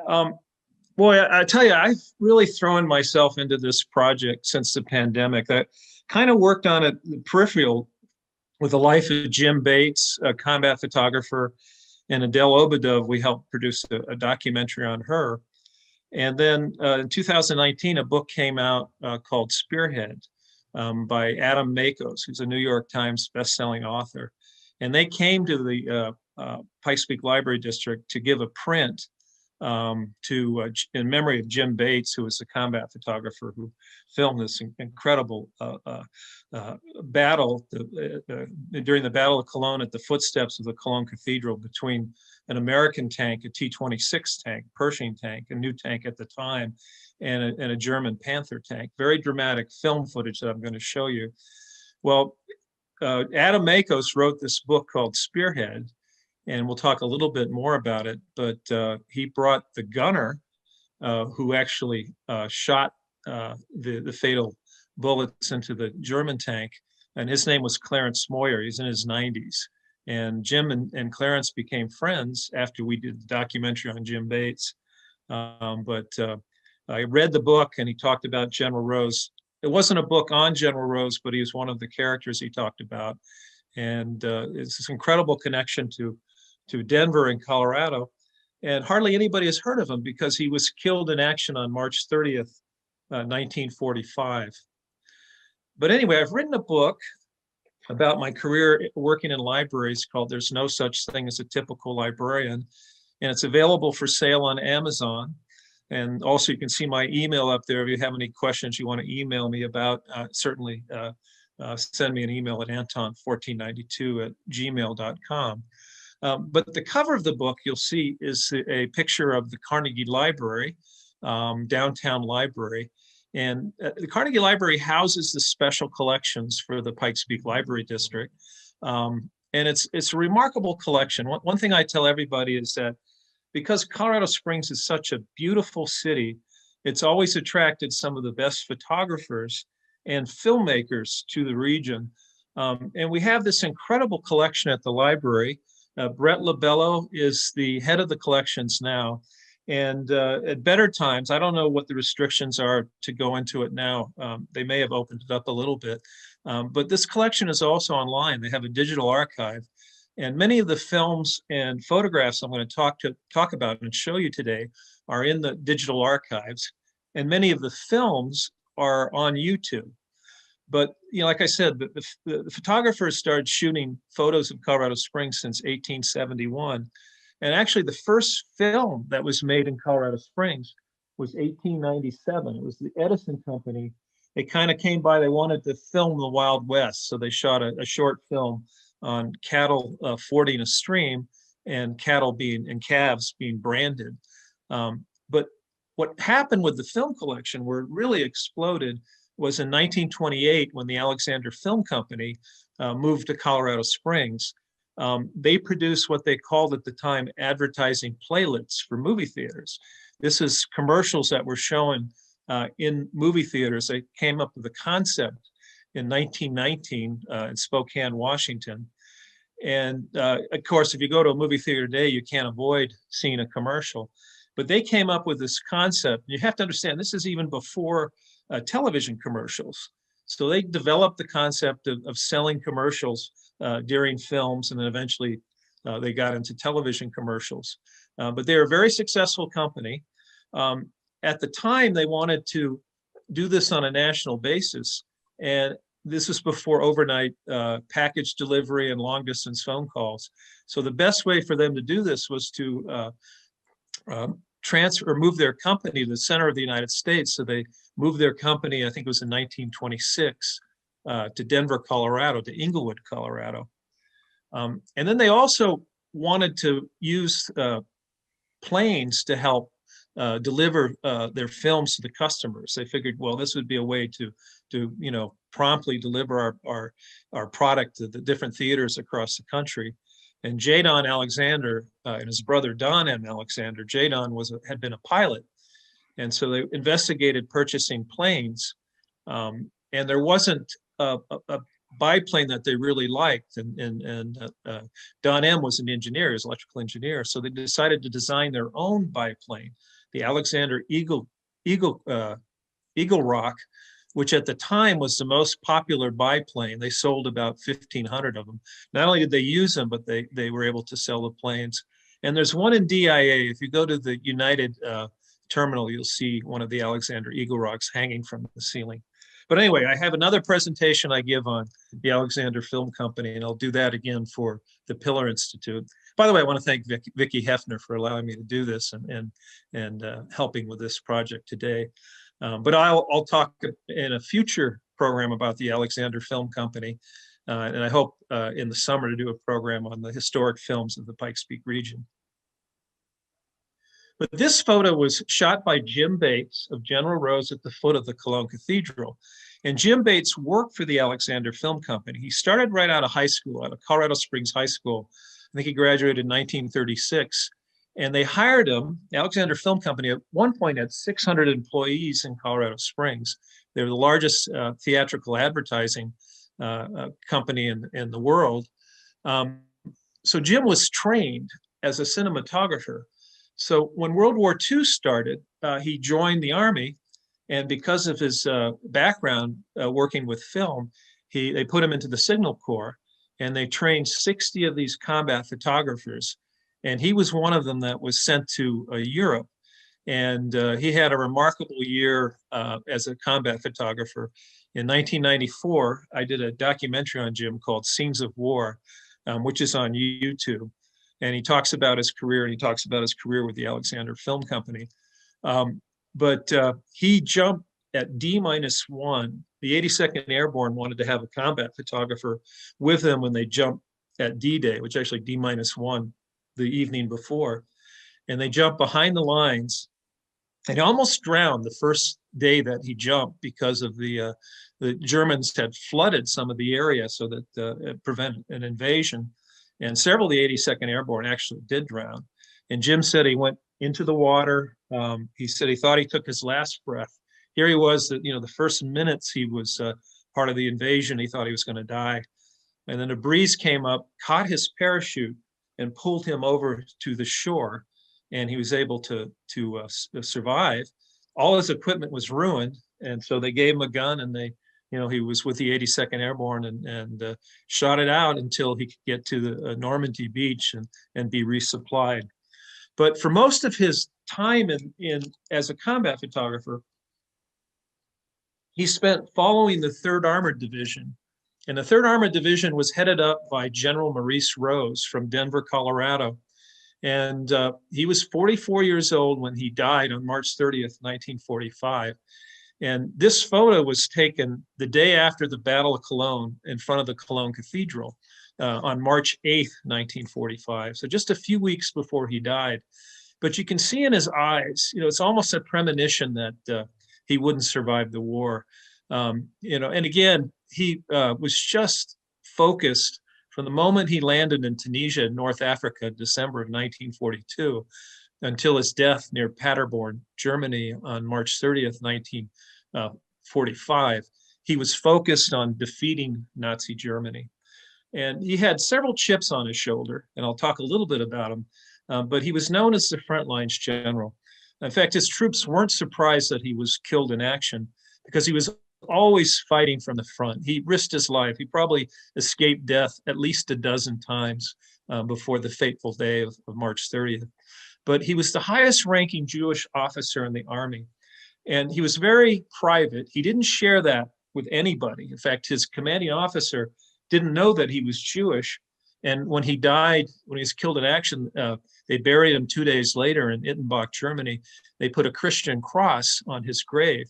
Um, Boy, I tell you, I've really thrown myself into this project since the pandemic. I kind of worked on it the peripheral with the life of Jim Bates, a combat photographer, and Adele Obadov. We helped produce a documentary on her. And then in 2019, a book came out called Spearhead by Adam Makos, who's a New York Times bestselling author. And they came to the Pikes Peak Library District to give a print in memory of Jim Bates, who was a combat photographer who filmed this incredible battle during the Battle of Cologne at the footsteps of the Cologne Cathedral between an American tank, a T-26 tank, Pershing tank, a new tank at the time, and a German Panther tank. Very dramatic film footage that I'm going to show you. Well, Adam Makos wrote this book called Spearhead, and we'll talk a little bit more about it, but he brought the gunner who actually shot the fatal bullets into the German tank, and his name was Clarence Moyer. He's in his 90s. And Jim and Clarence became friends after we did the documentary on Jim Bates. But I read the book, and he talked about General Rose. It wasn't a book on General Rose, but he was one of the characters he talked about. And it's this incredible connection to Denver and Colorado. And hardly anybody has heard of him because he was killed in action on March 30th, 1945. But anyway, I've written a book about my career working in libraries called There's No Such Thing as a Typical Librarian. And it's available for sale on Amazon. And also you can see my email up there. If you have any questions you want to email me about, certainly send me an email at anton1492@gmail.com. But the cover of the book you'll see is a picture of the Carnegie Library, downtown library. And the Carnegie Library houses the special collections for the Pikes Peak Library District. And it's a remarkable collection. One thing I tell everybody is that because Colorado Springs is such a beautiful city, it's always attracted some of the best photographers and filmmakers to the region. And we have this incredible collection at the library. Brett LaBello is the head of the collections now. And at better times, I don't know what the restrictions are to go into it now. They may have opened it up a little bit. But this collection is also online. They have a digital archive. And many of the films and photographs I'm going to talk about and show you today are in the digital archives. And many of the films are on YouTube. But like I said, the photographers started shooting photos of Colorado Springs since 1871. And actually, the first film that was made in Colorado Springs was 1897. It was the Edison Company. They kind of came by, they wanted to film the Wild West. So they shot a short film on cattle fording a stream and calves being branded. But what happened with the film collection, where it really exploded, was in 1928 when the Alexander Film Company moved to Colorado Springs. They produced what they called at the time advertising playlets for movie theaters. This is commercials that were shown in movie theaters. They came up with the concept in 1919 in Spokane, Washington. And of course, if you go to a movie theater today, you can't avoid seeing a commercial. But they came up with this concept. You have to understand, this is even before television commercials. So they developed the concept of selling commercials during films, and then eventually they got into television commercials. But they're a very successful company. At the time, they wanted to do this on a national basis, and this was before overnight package delivery and long distance phone calls. So the best way for them to do this was to move their company to the center of the United States. So they moved their company, I think it was in 1926, to Denver, Colorado, to Englewood, Colorado. And then they also wanted to use planes to help deliver their films to the customers. They figured, well, this would be a way to promptly deliver our product to the different theaters across the country. And J. Don Alexander and his brother Don M. Alexander, J. Don had been a pilot. And so they investigated purchasing planes. And there wasn't a biplane that they really liked, and Don M. was an engineer, he was an electrical engineer, so they decided to design their own biplane, the Alexander Eagle Rock, which at the time was the most popular biplane. They sold about 1,500 of them. Not only did they use them, but they were able to sell the planes. And there's one in DIA. If you go to the United terminal, you'll see one of the Alexander Eagle Rocks hanging from the ceiling. But anyway, I have another presentation I give on the Alexander Film Company, and I'll do that again for the Pillar Institute. By the way, I want to thank Vicki Hefner for allowing me to do this and helping with this project today. But I'll talk in a future program about the Alexander Film Company, and I hope in the summer to do a program on the historic films of the Pikes Peak region. But this photo was shot by Jim Bates of General Rose at the foot of the Cologne Cathedral. And Jim Bates worked for the Alexander Film Company. He started right out of high school, out of Colorado Springs High School. I think he graduated in 1936. And they hired him. Alexander Film Company at one point had 600 employees in Colorado Springs. They were the largest theatrical advertising company in the world. So Jim was trained as a cinematographer. So when World War II started, he joined the Army, and because of his background working with film, they put him into the Signal Corps, and they trained 60 of these combat photographers, and he was one of them that was sent to Europe, and he had a remarkable year as a combat photographer. In 1994, I did a documentary on Jim called Scenes of War, which is on YouTube. And he talks about his career, and he talks about his career with the Alexander Film Company. But he jumped at D-1. The 82nd Airborne wanted to have a combat photographer with them when they jumped at D-Day, which actually D-1 the evening before. And they jumped behind the lines, and he almost drowned the first day that he jumped because of the Germans had flooded some of the area so that it prevented an invasion. And several of the 82nd Airborne actually did drown. And Jim said he went into the water. He said he thought he took his last breath. Here he was, the first minutes he was part of the invasion, he thought he was going to die. And then a breeze came up, caught his parachute, and pulled him over to the shore. And he was able to survive. All his equipment was ruined. And so they gave him a gun, and he was with the 82nd Airborne and shot it out until he could get to the Normandy beach and be resupplied. But for most of his time as a combat photographer, he spent following the 3rd Armored Division. And the 3rd Armored Division was headed up by General Maurice Rose from Denver, Colorado. And he was 44 years old when he died on March 30th, 1945. And this photo was taken the day after the Battle of Cologne in front of the Cologne Cathedral on March 8th, 1945. So just a few weeks before he died. But you can see in his eyes, it's almost a premonition that he wouldn't survive the war. And again, he was just focused from the moment he landed in Tunisia, North Africa, December of 1942, until his death near Paderborn, Germany on March 30th, 1945. He was focused on defeating Nazi Germany. And he had several chips on his shoulder, and I'll talk a little bit about him, but he was known as the frontlines general. In fact, his troops weren't surprised that he was killed in action because he was always fighting from the front. He risked his life. He probably escaped death at least a dozen times before the fateful day of March 30th. But he was the highest ranking Jewish officer in the Army. And he was very private. He didn't share that with anybody. In fact, his commanding officer didn't know that he was Jewish. And when he died, when he was killed in action, they buried him 2 days later in Ittenbach, Germany. They put a Christian cross on his grave.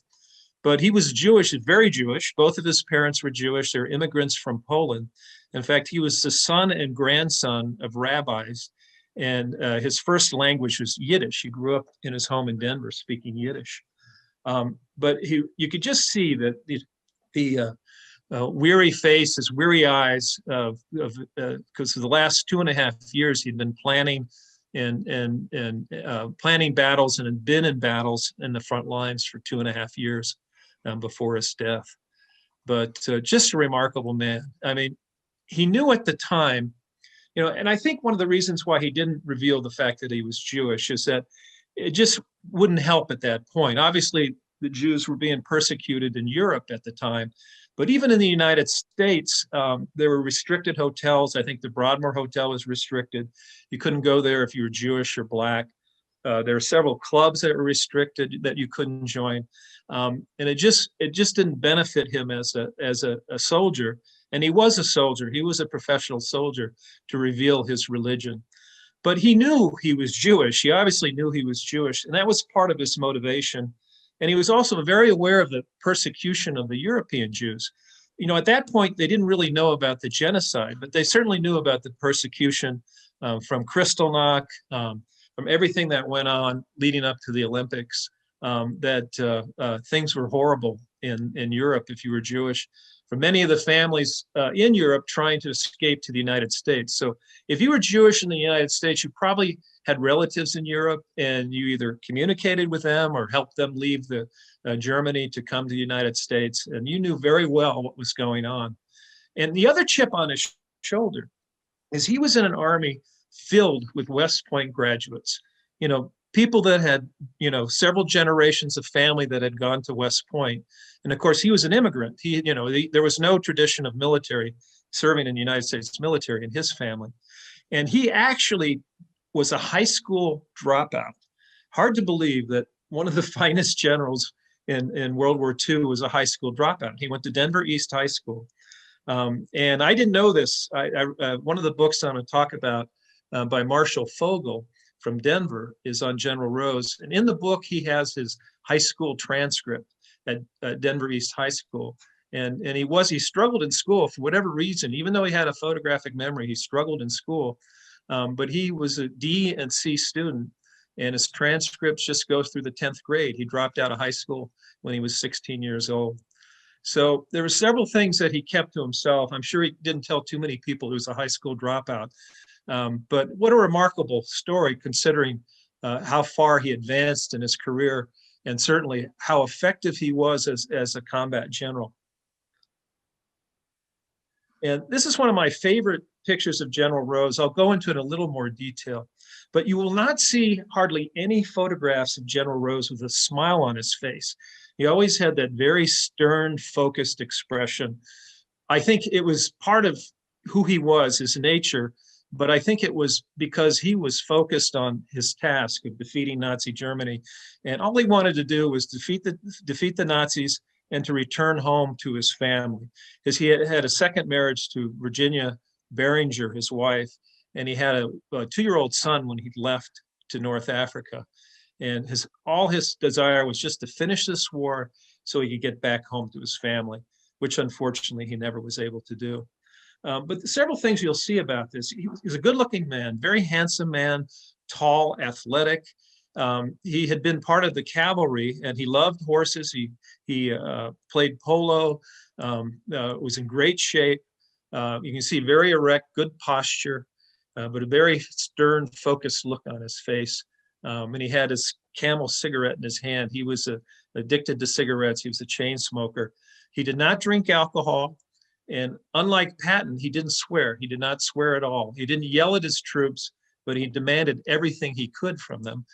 But he was Jewish, very Jewish. Both of his parents were Jewish. They're immigrants from Poland. In fact, he was the son and grandson of rabbis. And his first language was Yiddish. He grew up in his home in Denver speaking Yiddish. But you could just see that the weary face, his weary eyes, because for the last 2.5 years he'd been planning and planning battles and had been in battles in the front lines for 2.5 years before his death. but just a remarkable man. I mean, he knew at the time, and I think one of the reasons why he didn't reveal the fact that he was Jewish is that it just wouldn't help at that point. Obviously, the Jews were being persecuted in Europe at the time, but even in the United States, there were restricted hotels. I think the Broadmoor Hotel was restricted. You couldn't go there if you were Jewish or Black. There are several clubs that were restricted that you couldn't join, and it just didn't benefit him as a soldier. And he was a soldier. He was a professional soldier to reveal his religion. But he knew he was Jewish. He obviously knew he was Jewish, and that was part of his motivation. And he was also very aware of the persecution of the European Jews. At that point, they didn't really know about the genocide, but they certainly knew about the persecution from Kristallnacht, from everything that went on leading up to the Olympics, that things were horrible in Europe if you were Jewish. For many of the families in Europe trying to escape to the United States. So if you were Jewish in the United States, you probably had relatives in Europe, and you either communicated with them or helped them leave Germany to come to the United States, and you knew very well what was going on. And the other chip on his shoulder is he was in an army filled with West Point graduates, people that had, several generations of family that had gone to West Point. And of course, he was an immigrant. There was no tradition of military serving in the United States military in his family. And he actually was a high school dropout. Hard to believe that one of the finest generals in World War II was a high school dropout. He went to Denver East High School. And I didn't know this. One of the books I'm going to talk about by Marshall Fogel from Denver is on General Rose. And in the book, he has his high school transcript at Denver East High School. And he struggled in school for whatever reason. Even though he had a photographic memory, he struggled in school. But he was a D and C student, and his transcripts just go through the 10th grade. He dropped out of high school when he was 16 years old. So there were several things that he kept to himself. I'm sure he didn't tell too many people he was a high school dropout. But what a remarkable story, considering how far he advanced in his career, and certainly how effective he was as a combat general. And this is one of my favorite pictures of General Rose. I'll go into it in a little more detail, but you will not see hardly any photographs of General Rose with a smile on his face. He always had that very stern, focused expression. I think it was part of who he was, his nature, but I think it was because he was focused on his task of defeating Nazi Germany. And all he wanted to do was defeat the Nazis and to return home to his family. Because he had a second marriage to Virginia Beringer, his wife, and he had a 2-year-old son when he left to North Africa. And all his desire was just to finish this war so he could get back home to his family, which unfortunately he never was able to do. But several things you'll see about this. He's a good-looking man, very handsome man, tall, athletic. He had been part of the cavalry, and he loved horses. He played polo, was in great shape. You can see very erect, good posture, but a very stern, focused look on his face. And he had his Camel cigarette in his hand. He was addicted to cigarettes. He was a chain smoker. He did not drink alcohol. And unlike Patton, he didn't swear. He did not swear at all. He didn't yell at his troops, but he demanded everything he could from them.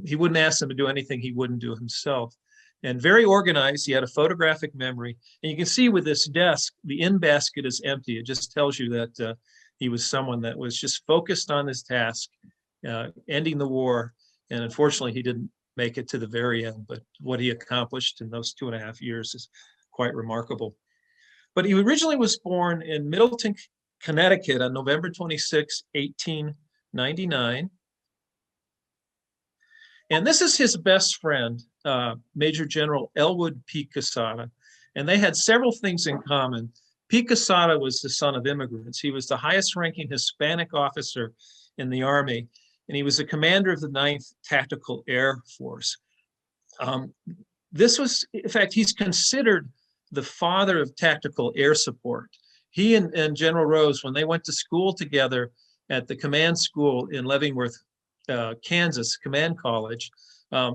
He wouldn't ask them to do anything he wouldn't do himself. And very organized. He had a photographic memory. And you can see with this desk, the in basket is empty. It just tells you that he was someone that was just focused on his task, ending the war. And unfortunately, he didn't make it to the very end. But what he accomplished in those 2.5 years is quite remarkable. But he originally was born in Middleton, Connecticut on November 26, 1899. And this is his best friend, Major General Elwood P. Quesada. And they had several things in common. P. Quesada was the son of immigrants. He was the highest ranking Hispanic officer in the Army, and he was the commander of the 9th Tactical Air Force. This was, in fact, he's considered the father of tactical air support. He and General Rose, when they went to school together at the command school in Leavenworth, Kansas, Command College,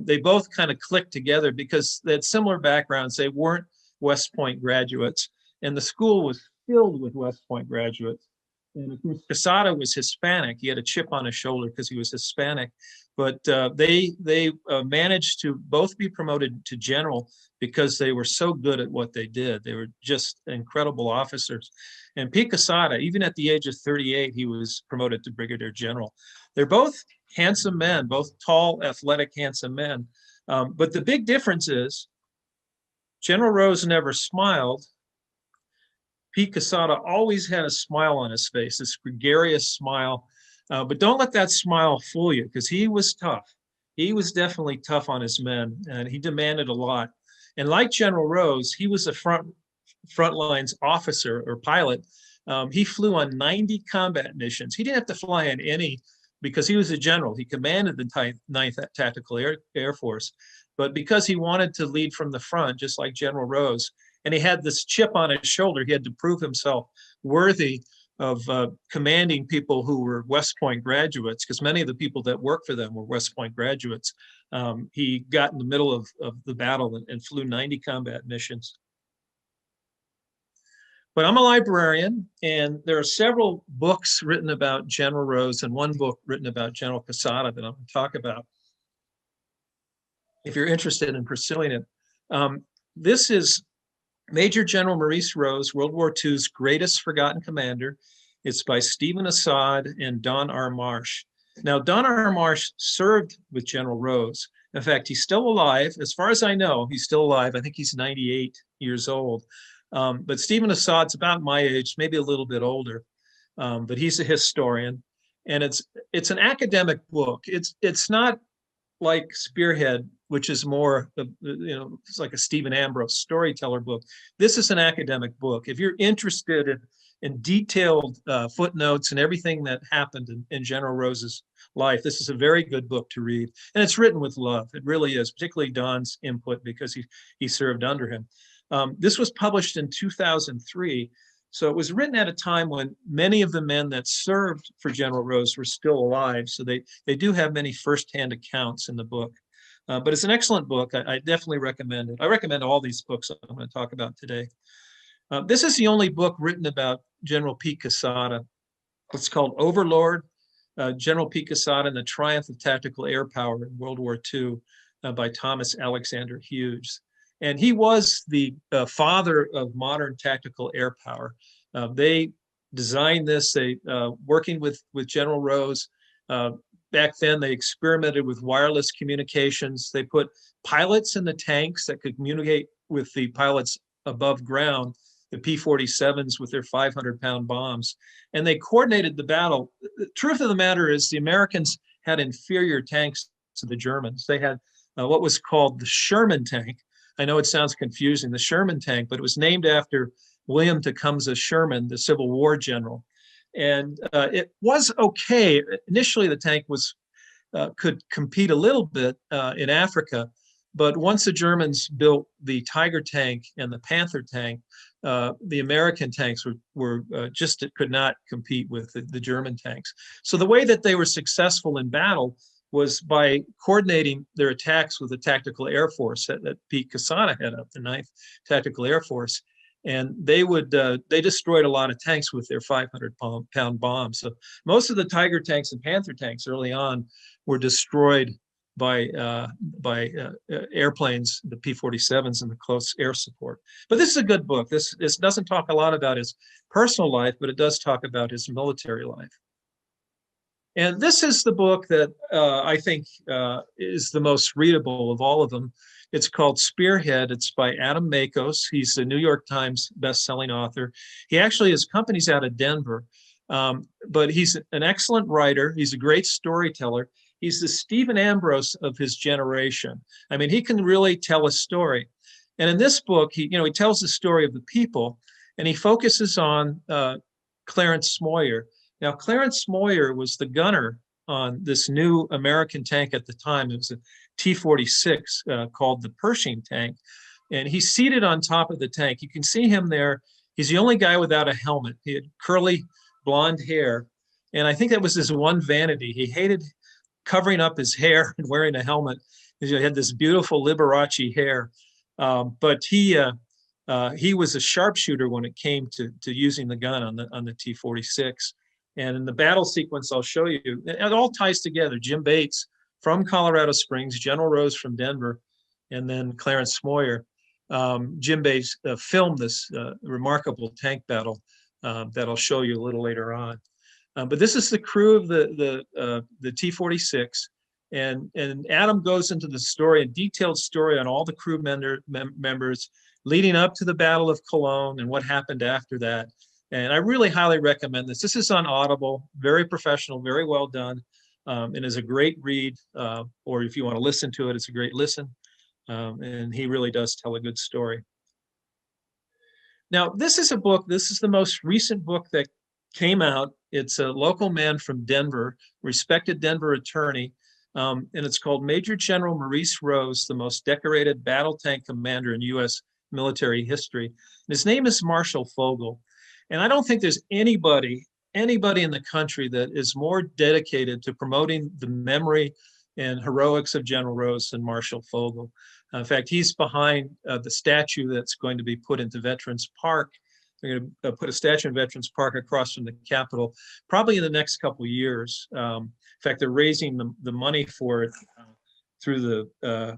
they both kind of clicked together because they had similar backgrounds. They weren't West Point graduates, and the school was filled with West Point graduates. And of course, Quesada was Hispanic. He had a chip on his shoulder because he was Hispanic. But they managed to both be promoted to general because they were so good at what they did. They were just incredible officers. And Pete Quesada, even at the age of 38, he was promoted to brigadier general. They're both handsome men, both tall, athletic, handsome men. But the big difference is General Rose never smiled. Pete Quesada always had a smile on his face, this gregarious smile. But don't let that smile fool you, because he was tough. He was definitely tough on his men, and he demanded a lot. And like General Rose, he was a front lines officer or pilot. He flew on 90 combat missions. He didn't have to fly in any because he was a general. He commanded the 9th Tactical Air Force. But because he wanted to lead from the front, just like General Rose, and he had this chip on his shoulder, he had to prove himself worthy of commanding people who were West Point graduates, because many of the people that worked for them were West Point graduates. He got in the middle of the battle and flew 90 combat missions. But I'm a librarian, and there are several books written about General Rose and one book written about General Quesada that I'm going to talk about, if you're interested in pursuing it. This is Major General Maurice Rose, World War II's greatest forgotten commander. It's by Stephen Assad and Don R. Marsh. Now, Don R. Marsh served with General Rose. In fact, he's still alive. As far as I know, he's still alive. I think he's 98 years old. But Stephen Assad's about my age, maybe a little bit older. But he's a historian. And it's an academic book. It's not like Spearhead, which is more, it's like a Stephen Ambrose storyteller book. This is an academic book. If you're interested in detailed footnotes and everything that happened in General Rose's life, this is a very good book to read. And it's written with love. It really is, particularly Don's input, because he served under him. This was published in 2003. So it was written at a time when many of the men that served for General Rose were still alive. So they do have many firsthand accounts in the book. But it's an excellent book. I definitely recommend it. I recommend all these books I'm going to talk about today. This is the only book written about General Pete Quesada. It's called Overlord, General Pete Quesada and the Triumph of Tactical Air Power in World War II by Thomas Alexander Hughes. And he was the father of modern tactical air power. They designed this, working with General Rose. Back then, they experimented with wireless communications. They put pilots in the tanks that could communicate with the pilots above ground, the P-47s with their 500-pound bombs. And they coordinated the battle. The truth of the matter is the Americans had inferior tanks to the Germans. They had what was called the Sherman tank. I know it sounds confusing, the Sherman tank, but it was named after William Tecumseh Sherman, the Civil War general. And it was okay. Initially, the tank could compete a little bit in Africa, but once the Germans built the Tiger tank and the Panther tank, the American tanks were just could not compete with the German tanks. So the way that they were successful in battle was by coordinating their attacks with the Tactical Air Force that Pete Quesada headed up, the 9th Tactical Air Force. And they destroyed a lot of tanks with their 500-pound bombs. So most of the Tiger tanks and Panther tanks early on were destroyed by airplanes, the P-47s and the close air support. But this is a good book. This doesn't talk a lot about his personal life, but it does talk about his military life. And this is the book that I think is the most readable of all of them. It's called Spearhead. It's by Adam Makos. He's a New York Times best-selling author. He actually has companies out of Denver, but he's an excellent writer. He's a great storyteller. He's the Stephen Ambrose of his generation. I mean, he can really tell a story. And in this book, he tells the story of the people, and he focuses on Clarence Smoyer. Now, Clarence Smoyer was the gunner on this new American tank at the time. It was a T-46 called the Pershing tank. And he's seated on top of the tank. You can see him there. He's the only guy without a helmet. He had curly blonde hair. And I think that was his one vanity. He hated covering up his hair and wearing a helmet. He had this beautiful Liberace hair. But he He was a sharpshooter when it came to using the gun on the T-46. And in the battle sequence I'll show you, it all ties together. Jim Bates from Colorado Springs, General Rose from Denver, and then Clarence Smoyer. Jim Bates filmed this remarkable tank battle that I'll show you a little later on. But this is the crew of the T-46, and Adam goes into the story, a detailed story on all the crew members leading up to the Battle of Cologne and what happened after that. And I really highly recommend this. This is on Audible, very professional, very well done, and is a great read, or if you want to listen to it, it's a great listen. And he really does tell a good story. Now, this is a book, this is the most recent book that came out. It's a local man from Denver, respected Denver attorney, and it's called Major General Maurice Rose, the most decorated battle tank commander in U.S. military history. And his name is Marshall Fogel. And I don't think there's anybody in the country that is more dedicated to promoting the memory and heroics of General Rose than Marshall Fogel. In fact, he's behind the statue that's going to be put into Veterans Park. They're going to put a statue in Veterans Park across from the Capitol, probably in the next couple of years. In fact, they're raising the money for it through the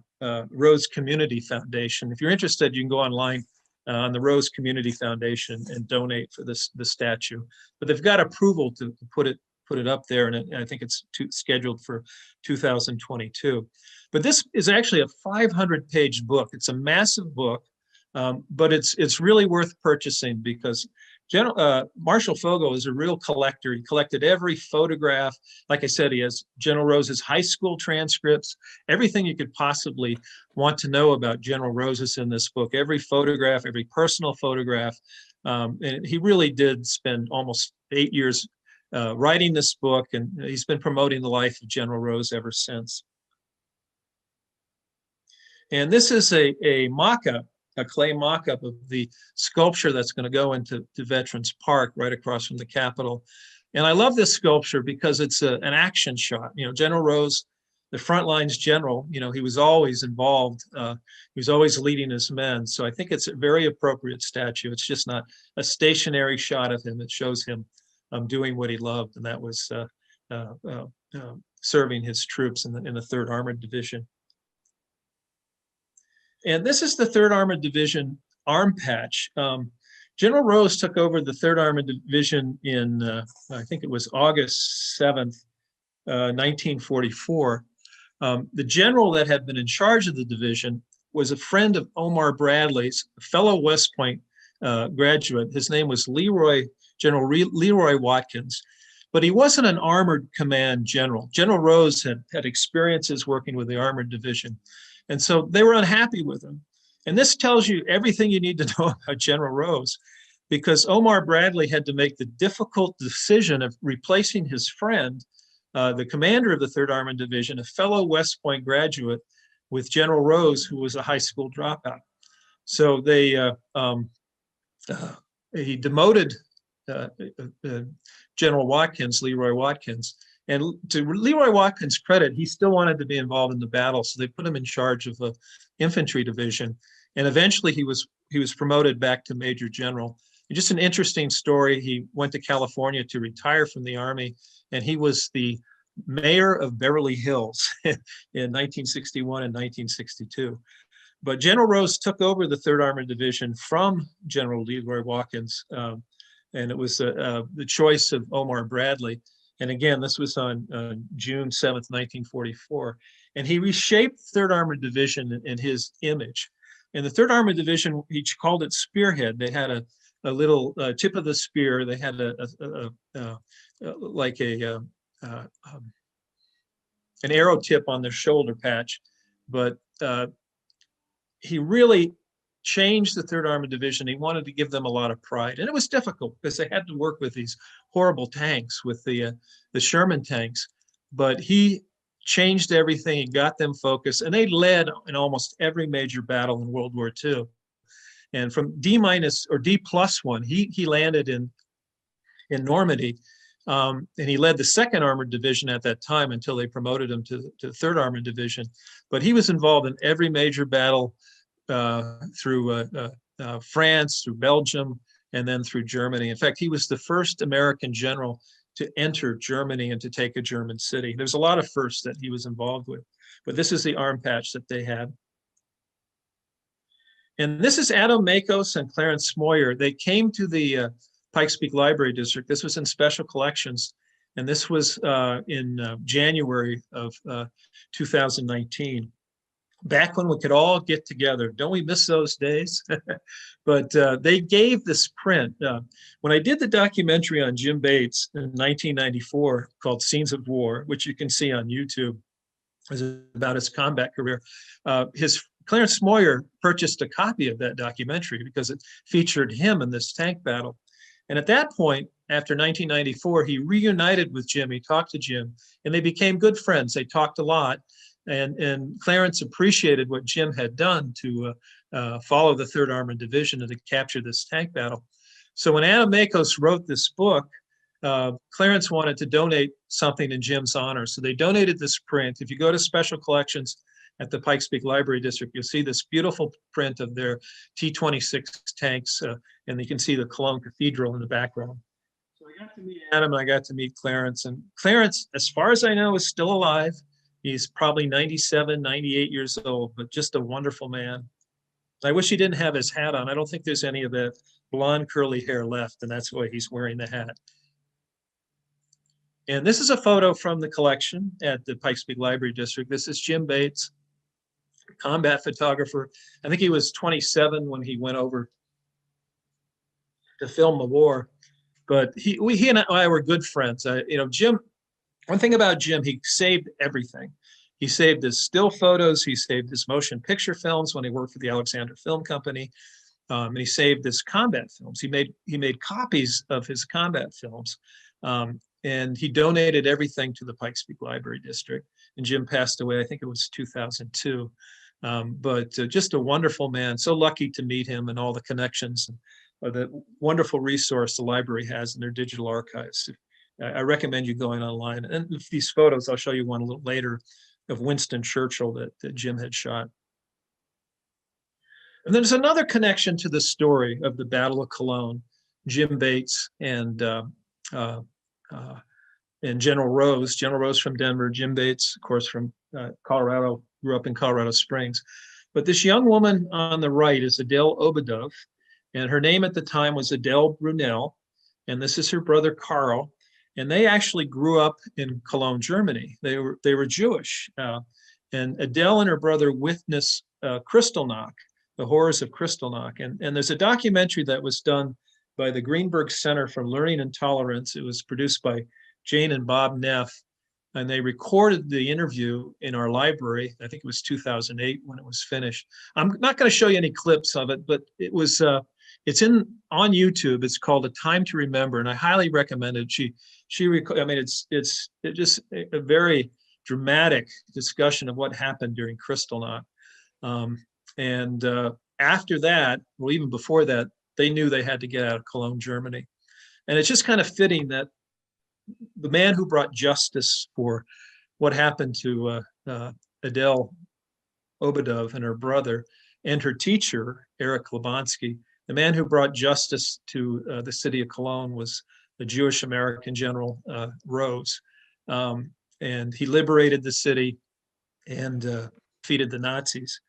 Rose Community Foundation. If you're interested, you can go online on the Rose Community Foundation and donate for the statue. But they've got approval to put it up there, and I think it's scheduled for 2022. But this is actually a 500-page book. It's a massive book, but it's really worth purchasing because Marshall Fogel is a real collector. He collected every photograph. Like I said, he has General Rose's high school transcripts, everything you could possibly want to know about General Rose is in this book, every photograph, every personal photograph. And he really did spend almost 8 years writing this book, and he's been promoting the life of General Rose ever since. And this is a mock-up, a clay mock-up of the sculpture that's going to go into Veterans Park right across from the Capitol. And I love this sculpture because it's an action shot. You know, General Rose, the front lines general, you know, he was always involved. He was always leading his men. So I think it's a very appropriate statue. It's just not a stationary shot of him. It shows him doing what he loved, and that was serving his troops in the 3rd Armored Division. And this is the 3rd Armored Division arm patch. General Rose took over the 3rd Armored Division in, I think it was August 7th, 1944. The general that had been in charge of the division was a friend of Omar Bradley's, a fellow West Point graduate. His name was General Leroy Watkins, but he wasn't an armored command general. General Rose had experiences working with the Armored Division. And so they were unhappy with him. And this tells you everything you need to know about General Rose, because Omar Bradley had to make the difficult decision of replacing his friend, the commander of the 3rd Armored Division, a fellow West Point graduate, with General Rose, who was a high school dropout. So he demoted General Watkins, Leroy Watkins. And to Leroy Watkins' credit, he still wanted to be involved in the battle, so they put him in charge of the infantry division. And eventually he was promoted back to Major General. And just an interesting story, he went to California to retire from the Army, and he was the mayor of Beverly Hills in 1961 and 1962. But General Rose took over the 3rd Armored Division from General Leroy Watkins, and it was the choice of Omar Bradley. And again, this was on June 7th, 1944. And he reshaped the 3rd Armored Division in his image. And the 3rd Armored Division, he called it Spearhead. They had a little tip of the spear. They had like an arrow tip on their shoulder patch. But he really changed the 3rd Armored Division. He wanted to give them a lot of pride. And it was difficult because they had to work with these horrible tanks, with the Sherman tanks. But he changed everything. He got them focused. And they led in almost every major battle in World War II. And from D- or D+1, he landed in Normandy. And he led the 2nd Armored Division at that time until they promoted him to the 3rd Armored Division. But he was involved in every major battle through France, through Belgium, and then through Germany. In fact, he was the first American general to enter Germany and to take a German city. There's a lot of firsts that he was involved with, but this is the arm patch that they had. And this is Adam Makos and Clarence Smoyer. They came to the Pikes Peak Library District. This was in special collections, and this was in January of 2019. Back when we could all get together. Don't we miss those days? But they gave this print. When I did the documentary on Jim Bates in 1994 called Scenes of War, which you can see on YouTube, is about his combat career, his Clarence Smoyer purchased a copy of that documentary because it featured him in this tank battle. And at that point, after 1994, he reunited with Jim. He talked to Jim, and they became good friends. They talked a lot. And Clarence appreciated what Jim had done to follow the 3rd Armored Division and to capture this tank battle. So when Adam Makos wrote this book, Clarence wanted to donate something in Jim's honor. So they donated this print. If you go to special collections at the Pikes Peak Library District, you'll see this beautiful print of their T-26 tanks, and you can see the Cologne Cathedral in the background. So I got to meet Adam, and I got to meet Clarence. And Clarence, as far as I know, is still alive. He's probably 97, 98 years old, but just a wonderful man. I wish he didn't have his hat on. I don't think there's any of the blonde curly hair left, and that's why he's wearing the hat. And this is a photo from the collection at the Pikes Peak Library District. This is Jim Bates, combat photographer. I think he was 27 when he went over to film the war, but he and I were good friends. Jim, one thing about Jim, he saved everything. He saved his still photos. He saved his motion picture films when he worked for the Alexander Film Company. And he saved his combat films. He made copies of his combat films. And he donated everything to the Pikes Peak Library District. And Jim passed away, I think it was 2002. But just a wonderful man. So lucky to meet him and all the connections and the wonderful resource the library has in their digital archives. I recommend you going online. And these photos, I'll show you one a little later, of Winston Churchill that Jim had shot. And there's another connection to the story of the Battle of Cologne. Jim Bates and General Rose from Denver, Jim Bates, of course, from Colorado, grew up in Colorado Springs. But this young woman on the right is Adele Obadov, and her name at the time was Adele Brunel, and this is her brother Carl. And they actually grew up in Cologne, Germany. They were Jewish. And Adele and her brother witnessed Kristallnacht, the horrors of Kristallnacht. And there's a documentary that was done by the Greenberg Center for Learning and Tolerance. It was produced by Jane and Bob Neff. And they recorded the interview in our library. I think it was 2008 when it was finished. I'm not going to show you any clips of it, but it was it's on YouTube. It's called A Time to Remember, and I highly recommend it. It's just a very dramatic discussion of what happened during Kristallnacht. And after that, well, even before that, they knew they had to get out of Cologne, Germany. And it's just kind of fitting that the man who brought justice for what happened to Adele Obadov and her brother and her teacher, Eric Lebonsky, the man who brought justice to the city of Cologne was the Jewish American General Rose. And he liberated the city and defeated the Nazis.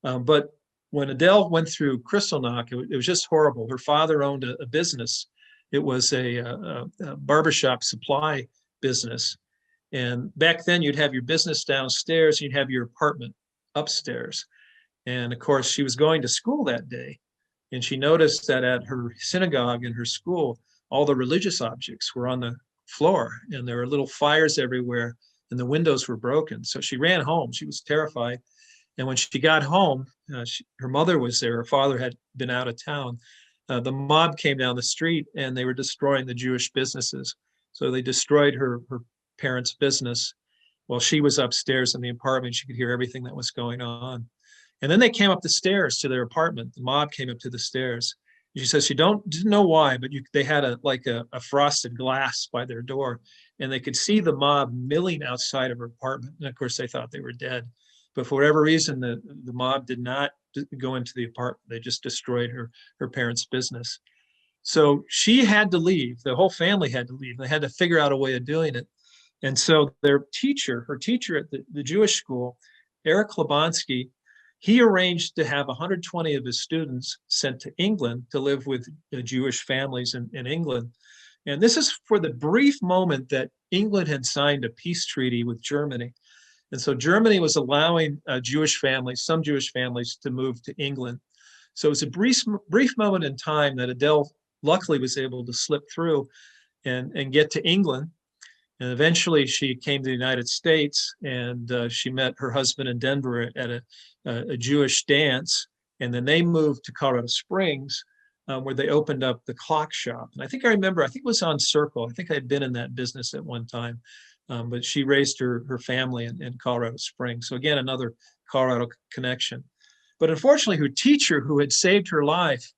But when Adele went through Kristallnacht, it was just horrible. Her father owned a business. It was a barbershop supply business. And back then you'd have your business downstairs, and you'd have your apartment upstairs. And of course, she was going to school that day. And she noticed that at her synagogue in her school, all the religious objects were on the floor, and there were little fires everywhere, and the windows were broken. So she ran home. She was terrified. And when she got home, her mother was there. Her father had been out of town. The mob came down the street, and they were destroying the Jewish businesses. So they destroyed her parents' business while she was upstairs in the apartment. She could hear everything that was going on. And then they came up the stairs to their apartment. The mob came up to the stairs. She says she didn't know why, but they had a frosted glass by their door, and they could see the mob milling outside of her apartment. And of course, they thought they were dead. But for whatever reason, the mob did not go into the apartment. They just destroyed her parents' business. So she had to leave. The whole family had to leave. They had to figure out a way of doing it. And so her teacher at the Jewish school, Eric Klobonsky, he arranged to have 120 of his students sent to England to live with Jewish families in England. And this is for the brief moment that England had signed a peace treaty with Germany. And so Germany was allowing some Jewish families to move to England. So it was a brief moment in time that Adele luckily was able to slip through and get to England. And eventually she came to the United States, and she met her husband in Denver at a Jewish dance. And then they moved to Colorado Springs, where they opened up the clock shop. And I think it was on Circle. I think I had been in that business at one time. But she raised her family in Colorado Springs. So again, another Colorado connection. But unfortunately, her teacher, who had saved her life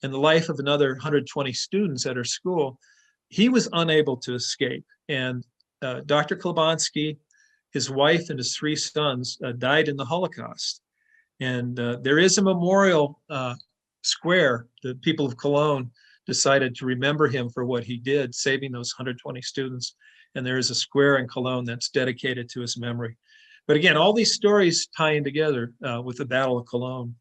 and the life of another 120 students at her school, he was unable to escape. And Dr. Klobonsky, his wife, and his 3 sons died in the Holocaust. And there is a memorial square. The people of Cologne decided to remember him for what he did, saving those 120 students. And there is a square in Cologne that's dedicated to his memory. But again, all these stories tie in together with the Battle of Cologne.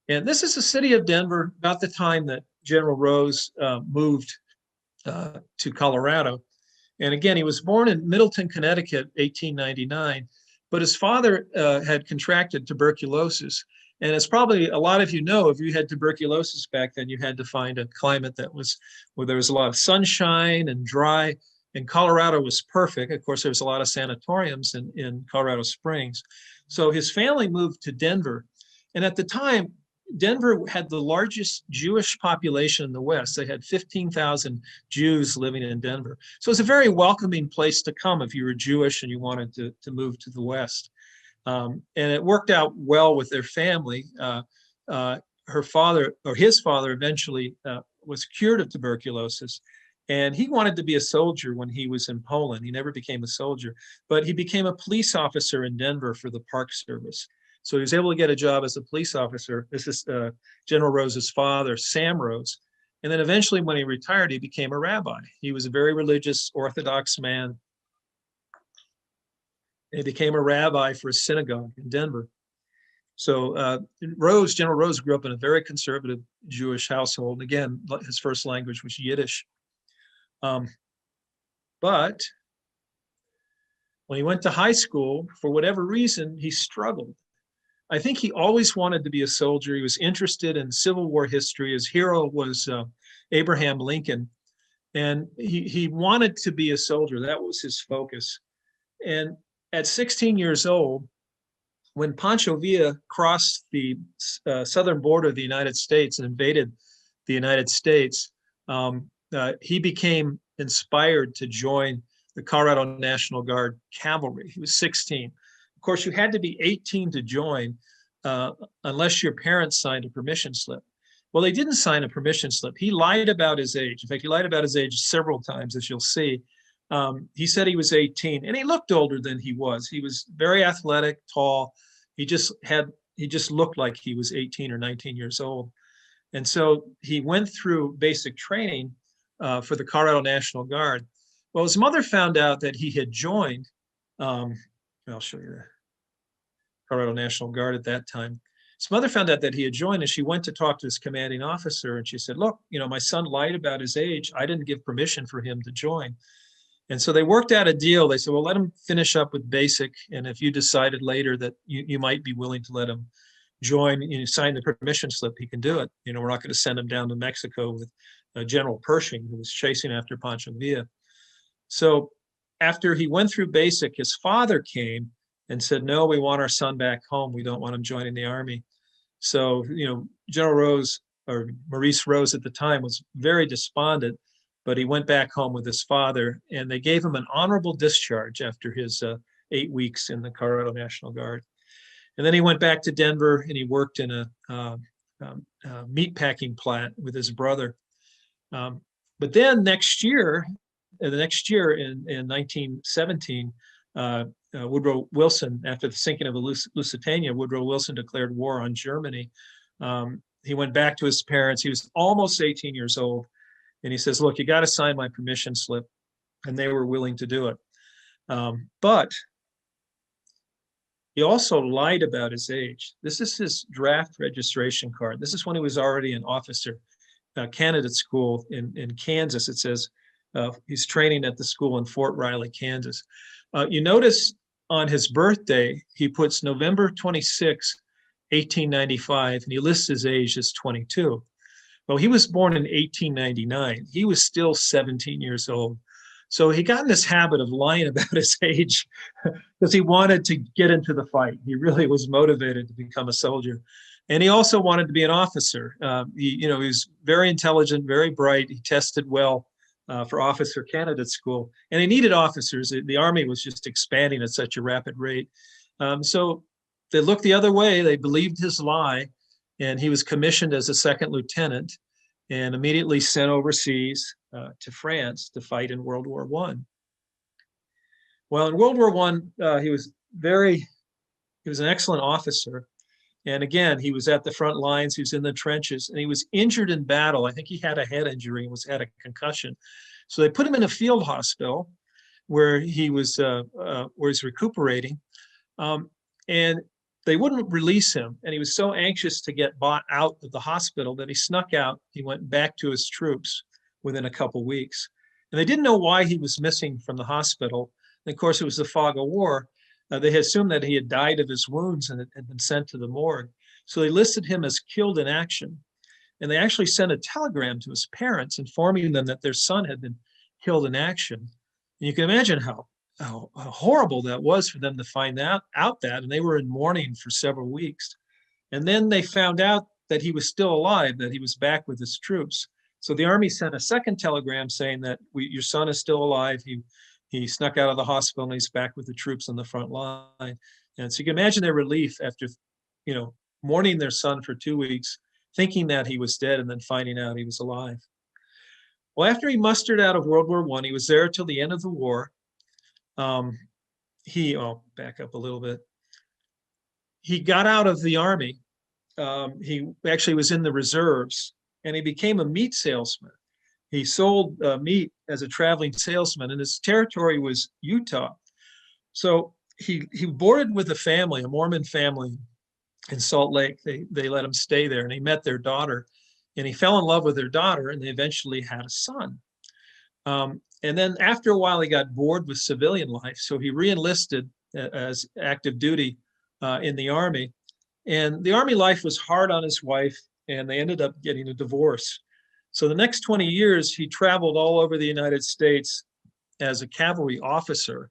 And this is the city of Denver about the time that General Rose moved to Colorado. And again, he was born in Middleton, Connecticut, 1899, but his father had contracted tuberculosis. And as probably a lot of you know, if you had tuberculosis back then, you had to find a climate where there was a lot of sunshine and dry. And Colorado was perfect. Of course, there was a lot of sanatoriums in Colorado Springs. So his family moved to Denver. And at the time, Denver had the largest Jewish population in the West. They had 15,000 Jews living in Denver. So it was a very welcoming place to come if you were Jewish and you wanted to move to the West. And it worked out well with their family. His father eventually was cured of tuberculosis. And he wanted to be a soldier when he was in Poland. He never became a soldier, but he became a police officer in Denver for the Park Service. So he was able to get a job as a police officer. This is General Rose's father, Sam Rose. And then eventually when he retired, he became a rabbi. He was a very religious Orthodox man. He became a rabbi for a synagogue in Denver. So General Rose grew up in a very conservative Jewish household. Again, his first language was Yiddish. But when he went to high school, for whatever reason, he struggled. I think he always wanted to be a soldier. He was interested in Civil War history. His hero was Abraham Lincoln. And he wanted to be a soldier. That was his focus. And at 16 years old, when Pancho Villa crossed the southern border of the United States and invaded the United States, he became inspired to join the Colorado National Guard Cavalry. He was 16. Of course, you had to be 18 to join unless your parents signed a permission slip. Well, they didn't sign a permission slip. He lied about his age. In fact, he lied about his age several times, as you'll see. He said he was 18, and he looked older than he was. He was very athletic, tall. He just looked like he was 18 or 19 years old. And so he went through basic training for the Colorado National Guard. Well, his mother found out that he had joined, I'll show you the Colorado National Guard at that time. His mother found out that he had joined, and she went to talk to his commanding officer, and she said, look, my son lied about his age. I didn't give permission for him to join. And so they worked out a deal. They said, well, let him finish up with basic. And if you decided later that you might be willing to let him join, sign the permission slip, he can do it. We're not going to send him down to Mexico with General Pershing, who was chasing after Pancho Villa. So after he went through basic, his father came and said, no, we want our son back home. We don't want him joining the Army. So, General Rose, or Maurice Rose at the time, was very despondent, but he went back home with his father, and they gave him an honorable discharge after his 8 weeks in the Colorado National Guard. And then he went back to Denver, and he worked in a meat packing plant with his brother. But then the next year in 1917, Woodrow Wilson, after the sinking of Lusitania, Woodrow Wilson declared war on Germany. He went back to his parents. He was almost 18 years old. And he says, look, you got to sign my permission slip. And they were willing to do it. But he also lied about his age. This is his draft registration card. This is when he was already an officer, candidate school in Kansas. It says he's training at the school in Fort Riley, Kansas. You notice on his birthday, he puts November 26, 1895, and he lists his age as 22. Well, he was born in 1899. He was still 17 years old. So he got in this habit of lying about his age because he wanted to get into the fight. He really was motivated to become a soldier. And he also wanted to be an officer. He was very intelligent, very bright. He tested well for officer candidate school. And he needed officers. The Army was just expanding at such a rapid rate. So they looked the other way. They believed his lie. And he was commissioned as a second lieutenant and immediately sent overseas to France to fight in World War I. Well, in World War I, he was an excellent officer. And again, he was at the front lines, he was in the trenches, and he was injured in battle. I think he had a head injury and had a concussion. So they put him in a field hospital where he was recuperating. And they wouldn't release him. And he was so anxious to get out of the hospital that he snuck out. He went back to his troops within a couple of weeks. And they didn't know why he was missing from the hospital. And of course, it was the fog of war. They had assumed that he had died of his wounds and had been sent to the morgue. So they listed him as killed in action. And they actually sent a telegram to his parents informing them that their son had been killed in action. And you can imagine how horrible that was for them to find out that, and they were in mourning for several weeks. And then they found out that he was still alive, that he was back with his troops. So the Army sent a second telegram saying that your son is still alive. He snuck out of the hospital and he's back with the troops on the front line. And so you can imagine their relief after, mourning their son for 2 weeks, thinking that he was dead and then finding out he was alive. Well, after he mustered out of World War I, he was there till the end of the war. I'll back up a little bit. He got out of the Army. He actually was in the reserves, and he became a meat salesman. He sold meat as a traveling salesman, and his territory was Utah. So he boarded with a Mormon family in Salt Lake. They let him stay there, and he met their daughter, and he fell in love with their daughter, and they eventually had a son. And then after a while, he got bored with civilian life. So he re-enlisted as active duty in the Army. And the Army life was hard on his wife, and they ended up getting a divorce. So the next 20 years, he traveled all over the United States as a cavalry officer.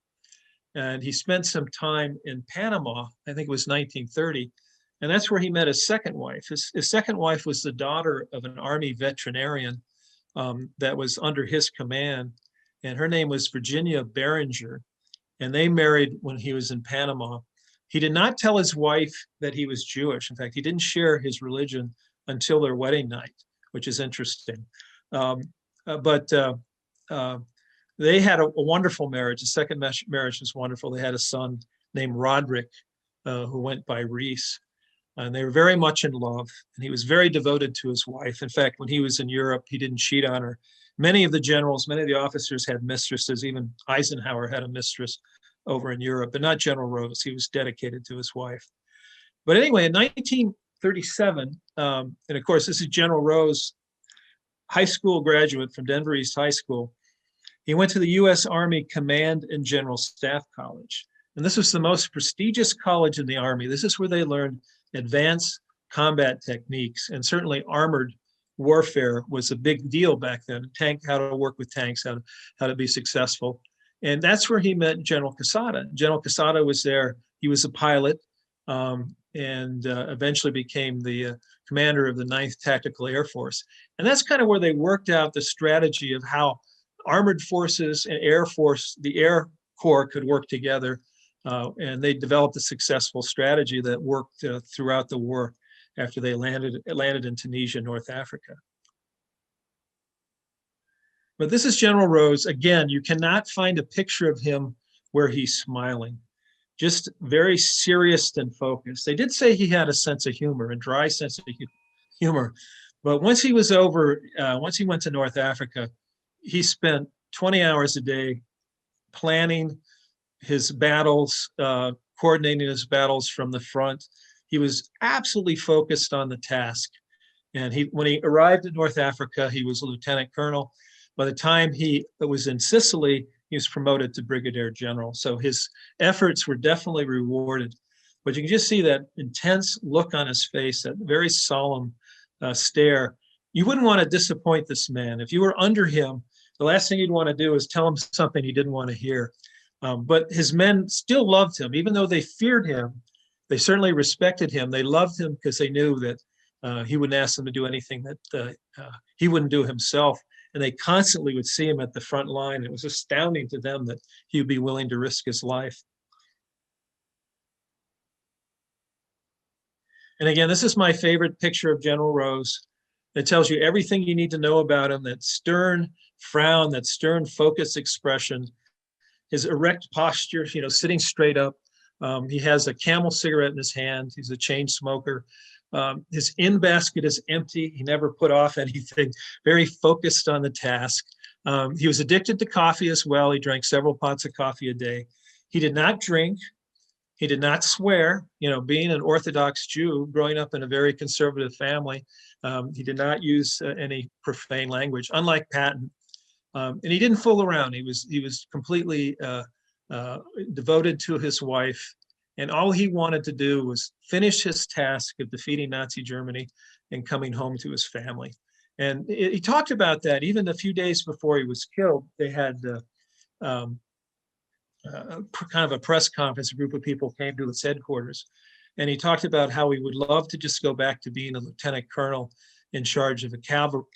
And he spent some time in Panama, I think it was 1930. And that's where he met his second wife. His second wife was the daughter of an Army veterinarian that was under his command. And her name was Virginia Behringer. And they married when he was in Panama. He did not tell his wife that he was Jewish. In fact, he didn't share his religion until their wedding night, which is interesting. But they had a wonderful marriage. The second marriage was wonderful. They had a son named Roderick, who went by Reese. And they were very much in love. And he was very devoted to his wife. In fact, when he was in Europe, he didn't cheat on her. Many of the generals, many of the officers had mistresses. Even Eisenhower had a mistress over in Europe, but not General Rose. He was dedicated to his wife. But anyway, in 1937, and of course, this is General Rose, high school graduate from Denver East High School. He went to the U.S. Army Command and General Staff College. And this was the most prestigious college in the Army. This is where they learned advanced combat techniques, and certainly armored warfare was a big deal back then. How to work with tanks, how to be successful. And that's where he met General Quesada. General Quesada was there. He was a pilot and eventually became the commander of the 9th Tactical Air Force. And that's kind of where they worked out the strategy of how armored forces and Air Force, the Air Corps, could work together. And they developed a successful strategy that worked throughout the war after they landed in Tunisia, North Africa. But this is General Rose. Again, you cannot find a picture of him where he's smiling. just very serious and focused. They did say he had a sense of humor, a dry sense of humor. But once he was over, once he went to North Africa, he spent 20 hours a day planning his battles, coordinating his battles from the front. He was absolutely focused on the task. And when he arrived in North Africa, he was a lieutenant colonel. By the time he was in Sicily, he was promoted to brigadier general. So his efforts were definitely rewarded. But you can just see that intense look on his face, that very solemn stare. You wouldn't want to disappoint this man. If you were under him, the last thing you'd want to do is tell him something he didn't want to hear. But his men still loved him, even though they feared him. They certainly respected him. They loved him because they knew that he wouldn't ask them to do anything that he wouldn't do himself. And they constantly would see him at the front line. It was astounding to them that he would be willing to risk his life. And again, this is my favorite picture of General Rose. It tells you everything you need to know about him, that stern frown, that stern focused expression, his erect posture, sitting straight up. He has a Camel cigarette in his hand. He's a chain smoker. His in basket is empty. He never put off anything, very focused on the task. He was addicted to coffee as well. He drank several pots of coffee a day. He did not drink. He did not swear. Being an Orthodox Jew, growing up in a very conservative family, he did not use any profane language, unlike Patton. And he didn't fool around. He was completely devoted to his wife. And all he wanted to do was finish his task of defeating Nazi Germany and coming home to his family. And he talked about that even a few days before he was killed. They had kind of a press conference. A group of people came to his headquarters. And he talked about how he would love to just go back to being a lieutenant colonel in charge of a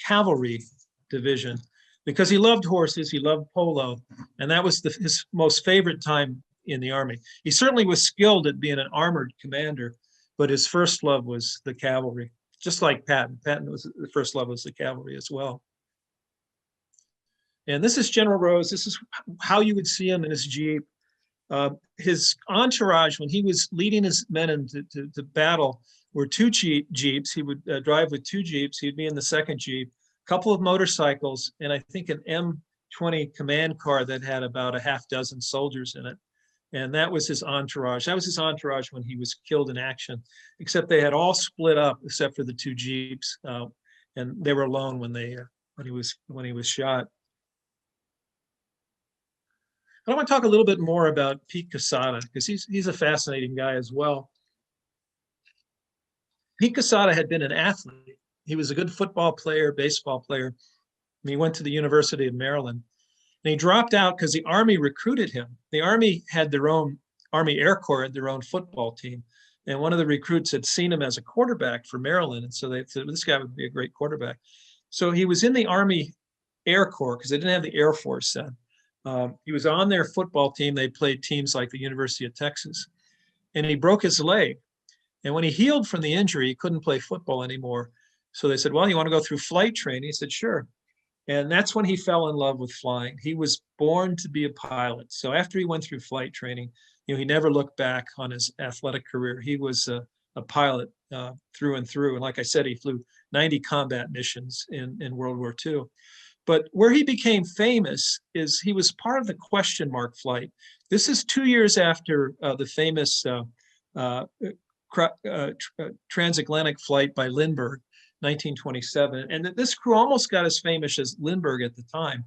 cavalry division, because he loved horses, he loved polo, and that was his most favorite time in the Army. He certainly was skilled at being an armored commander, but his first love was the cavalry, just like Patton. Patton was the first love was the cavalry as well. And this is General Rose. This is how you would see him in his Jeep. His entourage, when he was leading his men into battle, were two Jeeps. He would drive with two Jeeps. He'd be in the second Jeep, a couple of motorcycles, and I think an M20 command car that had about a half dozen soldiers in it. And that was his entourage. That was his entourage when he was killed in action, except they had all split up except for the two Jeeps, and they were alone when he was shot. I want to talk a little bit more about Pete Quesada, because he's a fascinating guy as well. Pete Quesada had been an athlete. He was a good football player, baseball player, and he went to the University of Maryland. And he dropped out because the Army recruited him. The Army had their own, Army Air Corps had their own football team. And one of the recruits had seen him as a quarterback for Maryland. And so they said, this guy would be a great quarterback. So he was in the Army Air Corps because they didn't have the Air Force then. He was on their football team. They played teams like the University of Texas. And he broke his leg. And when he healed from the injury, he couldn't play football anymore. So they said, well, you want to go through flight training? He said, sure. And that's when he fell in love with flying. He was born to be a pilot. So after he went through flight training, he never looked back on his athletic career. He was a pilot through and through. And like I said, he flew 90 combat missions in World War II. But where he became famous is he was part of the question mark flight. This is 2 years after the famous transatlantic flight by Lindbergh, 1927. And this crew almost got as famous as Lindbergh at the time,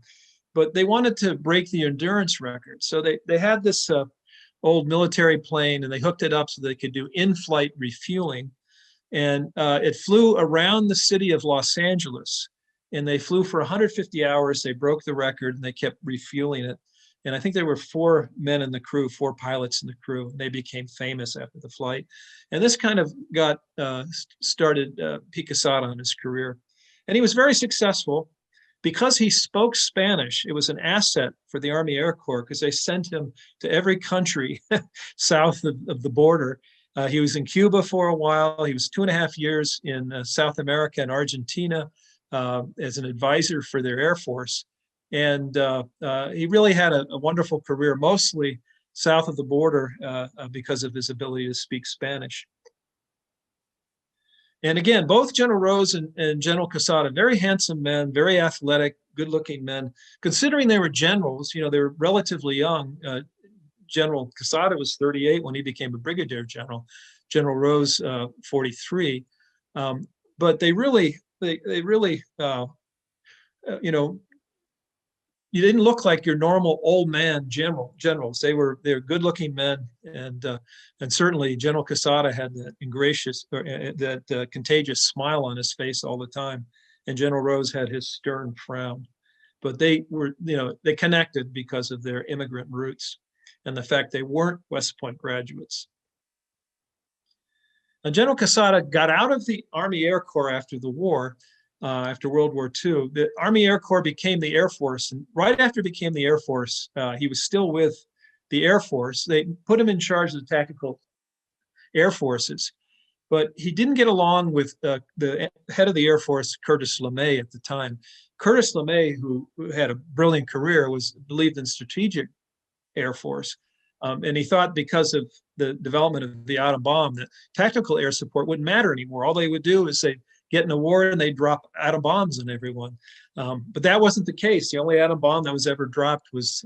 but they wanted to break the endurance record. So they had this old military plane, and they hooked it up so they could do in-flight refueling. And it flew around the city of Los Angeles. And they flew for 150 hours. They broke the record, and they kept refueling it. And I think there were 4 men in the crew, 4 pilots in the crew. They became famous after the flight. And this kind of got started Pete Quesada on his career. And he was very successful because he spoke Spanish. It was an asset for the Army Air Corps because they sent him to every country south of the border. He was in Cuba for a while. He was 2.5 years in South America and Argentina as an advisor for their Air Force. And he really had a wonderful career, mostly south of the border because of his ability to speak Spanish. And again, both General Rose and General Quesada, very handsome men, very athletic, good-looking men. Considering they were generals, you know, they were relatively young. General Quesada was 38 when he became a brigadier general. General Rose, 43. But they really, you know, you didn't look like your normal old man generals. They're good-looking men, and certainly General Quesada had that ingracious, that contagious smile on his face all the time, and General Rose had his stern frown. But they were, you know, they connected because of their immigrant roots and the fact they weren't West Point graduates. Now, General Quesada got out of the Army Air Corps after the war. After World War II, the Army Air Corps became the Air Force. And right after it became the Air Force, he was still with the Air Force. They put him in charge of the tactical air forces, but he didn't get along with the head of the Air Force, Curtis LeMay, at the time. Curtis LeMay, who had a brilliant career, believed in strategic Air Force. And he thought because of the development of the atom bomb, that tactical air support wouldn't matter anymore. All they would do is say, get in a war and they drop atom bombs on everyone. But that wasn't the case. The only atom bomb that was ever dropped was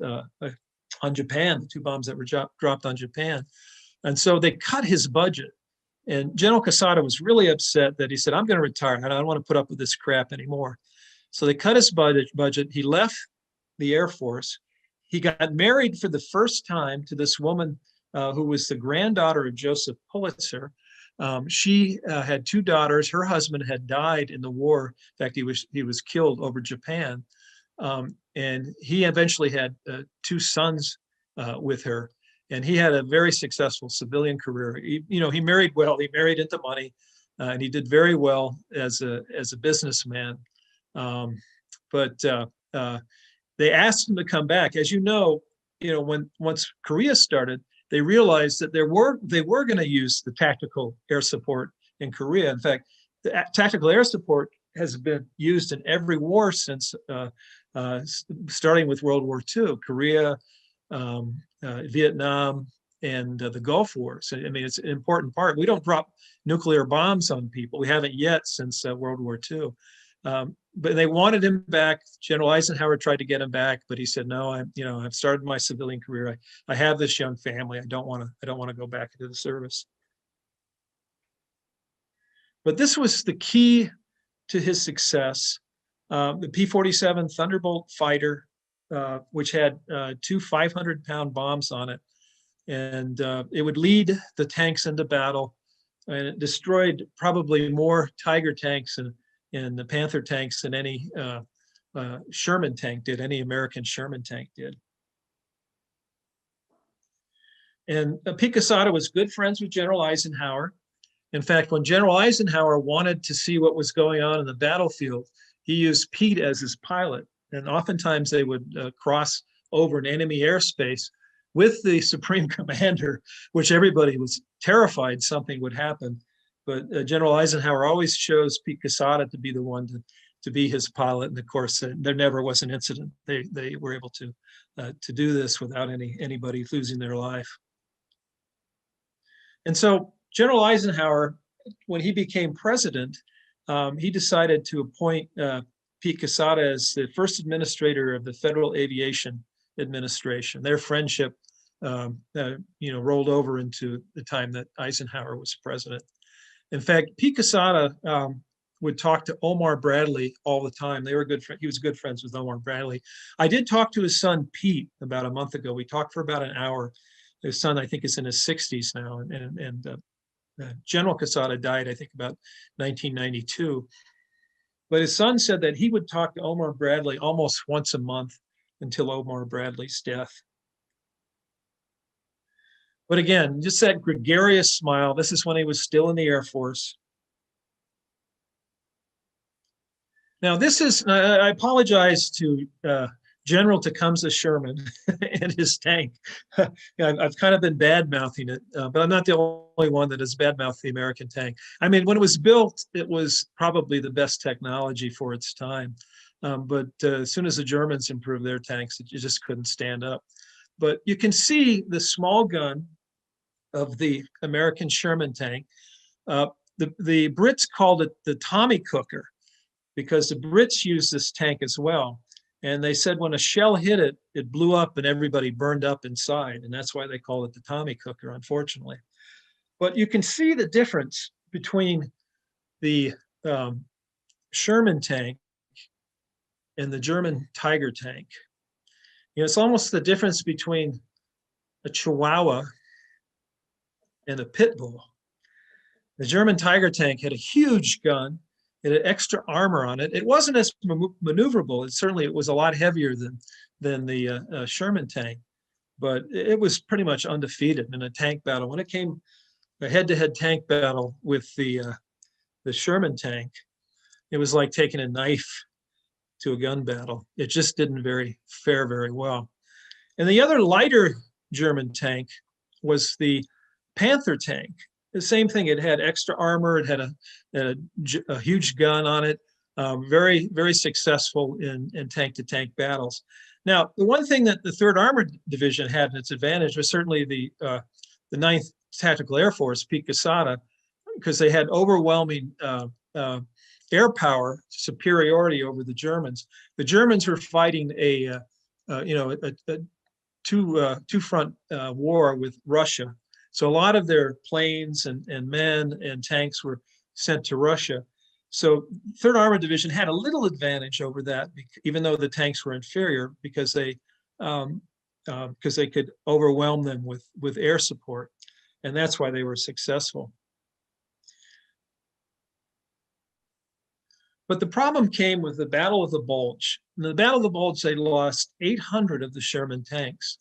on Japan, the 2 bombs that were dropped on Japan. And so they cut his budget. And General Quesada was really upset that he said, I'm going to retire. I don't want to put up with this crap anymore. So they cut his budget. He left the Air Force. He got married for the first time to this woman who was the granddaughter of Joseph Pulitzer. She had 2 daughters. Her husband had died in the war. In fact, he was killed over Japan. And he eventually had 2 sons with her. And he had a very successful civilian career. He married well. He married into money, and he did very well as a businessman. But they asked him to come back. As you know, once Korea started, they realized that they were going to use the tactical air support in Korea. In fact, the tactical air support has been used in every war since starting with World War II, Korea, Vietnam, and the Gulf Wars. I mean, it's an important part. We don't drop nuclear bombs on people. We haven't yet since World War II. But they wanted him back. General Eisenhower tried to get him back, but he said, "No, I've started my civilian career. I have this young family. I don't want to go back into the service." But this was the key to his success. The P-47 Thunderbolt fighter, which had 2 500-pound bombs on it, and it would lead the tanks into battle, and it destroyed probably more Tiger tanks and the Panther tanks than any Sherman tank did, any American Sherman tank did. And Pete Quesada was good friends with General Eisenhower. In fact, when General Eisenhower wanted to see what was going on in the battlefield, he used Pete as his pilot. And oftentimes they would cross over an enemy airspace with the Supreme Commander, which everybody was terrified something would happen. But General Eisenhower always chose Pete Quesada to be the one to be his pilot. And of course, there never was an incident. They were able to do this without anybody losing their life. And so General Eisenhower, when he became president, he decided to appoint Pete Quesada as the first administrator of the Federal Aviation Administration. Their friendship, rolled over into the time that Eisenhower was president. In fact, Pete Quesada would talk to Omar Bradley all the time. They were good friends. He was good friends with Omar Bradley. I did talk to his son Pete about a month ago. We talked for about an hour. His son, I think, is in his 60s now, and General Quesada died, I think, about 1992. But his son said that he would talk to Omar Bradley almost once a month until Omar Bradley's death. But again, just that gregarious smile. This is when he was still in the Air Force. Now, this is, I apologize to General Tecumseh Sherman and his tank. I've kind of been bad-mouthing it, but I'm not the only one that has bad-mouthed the American tank. I mean, when it was built, it was probably the best technology for its time. But as soon as the Germans improved their tanks, it just couldn't stand up. But you can see the small gun of the American Sherman tank. The Brits called it the Tommy cooker because the Brits used this tank as well. And they said when a shell hit it, it blew up and everybody burned up inside. And that's why they call it the Tommy cooker, unfortunately. But you can see the difference between the Sherman tank and the German Tiger tank. You know, it's almost the difference between a Chihuahua and a pit bull. The German Tiger tank had a huge gun. It had extra armor on it. It wasn't as maneuverable. It was a lot heavier than the Sherman tank, but it was pretty much undefeated in a tank battle. When it came a head-to-head tank battle with the Sherman tank, it was like taking a knife to a gun battle. It just didn't fare very well. And the other lighter German tank was the Panther tank. The same thing. It had extra armor. It had a huge gun on it. Very, very successful in tank-to-tank battles. Now, the one thing that the 3rd Armored Division had in its advantage was certainly the 9th Tactical Air Force, Peak Quesada, because they had overwhelming air power superiority over the Germans. The Germans were fighting a two-front war with Russia. So a lot of their planes and men and tanks were sent to Russia. So 3rd Armored Division had a little advantage over that, even though the tanks were inferior, because they could overwhelm them with air support. And that's why they were successful. But the problem came with the Battle of the Bulge. In the Battle of the Bulge, they lost 800 of the Sherman tanks.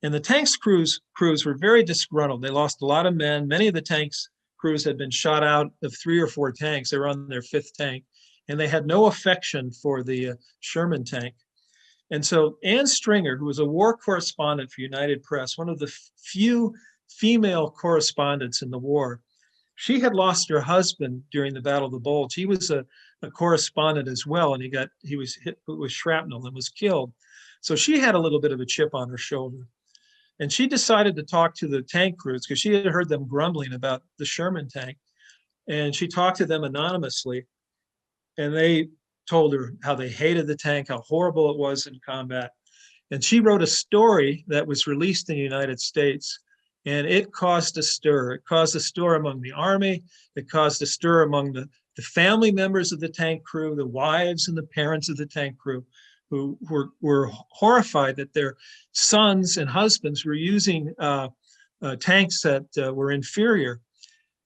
And the tanks crews were very disgruntled. They lost a lot of men. Many of the tanks crews had been shot out of 3 or 4 tanks. They were on their 5th tank. And they had no affection for the Sherman tank. And so Ann Stringer, who was a war correspondent for United Press, one of the few female correspondents in the war, she had lost her husband during the Battle of the Bulge. He was a correspondent as well, and he was hit with shrapnel and was killed. So she had a little bit of a chip on her shoulder. And she decided to talk to the tank crews because she had heard them grumbling about the Sherman tank. And she talked to them anonymously. And they told her how they hated the tank, how horrible it was in combat. And she wrote a story that was released in the United States. And it caused a stir. It caused a stir among the Army. It caused a stir among the family members of the tank crew, the wives and the parents of the tank crew, who were horrified that their sons and husbands were using tanks that were inferior.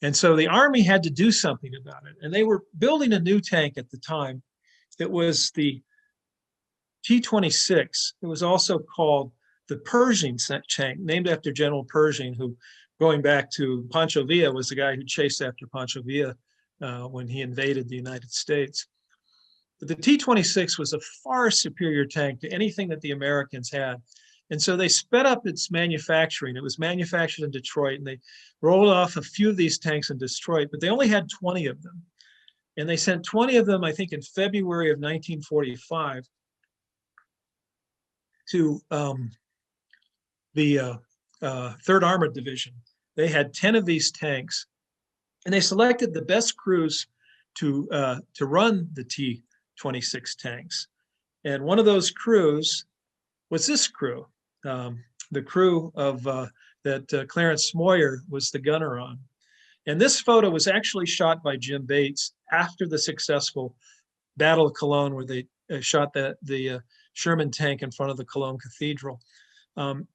And so the Army had to do something about it. And they were building a new tank at the time. It was the T-26. It was also called the Pershing tank, named after General Pershing, who, going back to Pancho Villa, was the guy who chased after Pancho Villa when he invaded the United States. But the T-26 was a far superior tank to anything that the Americans had. And so they sped up its manufacturing. It was manufactured in Detroit, and they rolled off a few of these tanks in Detroit, but they only had 20 of them. And they sent 20 of them, I think, in February of 1945 to the 3rd Armored Division. They had 10 of these tanks, and they selected the best crews to run the T-26 tanks. And one of those crews was this crew, the crew of that Clarence Smoyer was the gunner on. And this photo was actually shot by Jim Bates after the successful Battle of Cologne, where they shot the Sherman tank in front of the Cologne Cathedral. And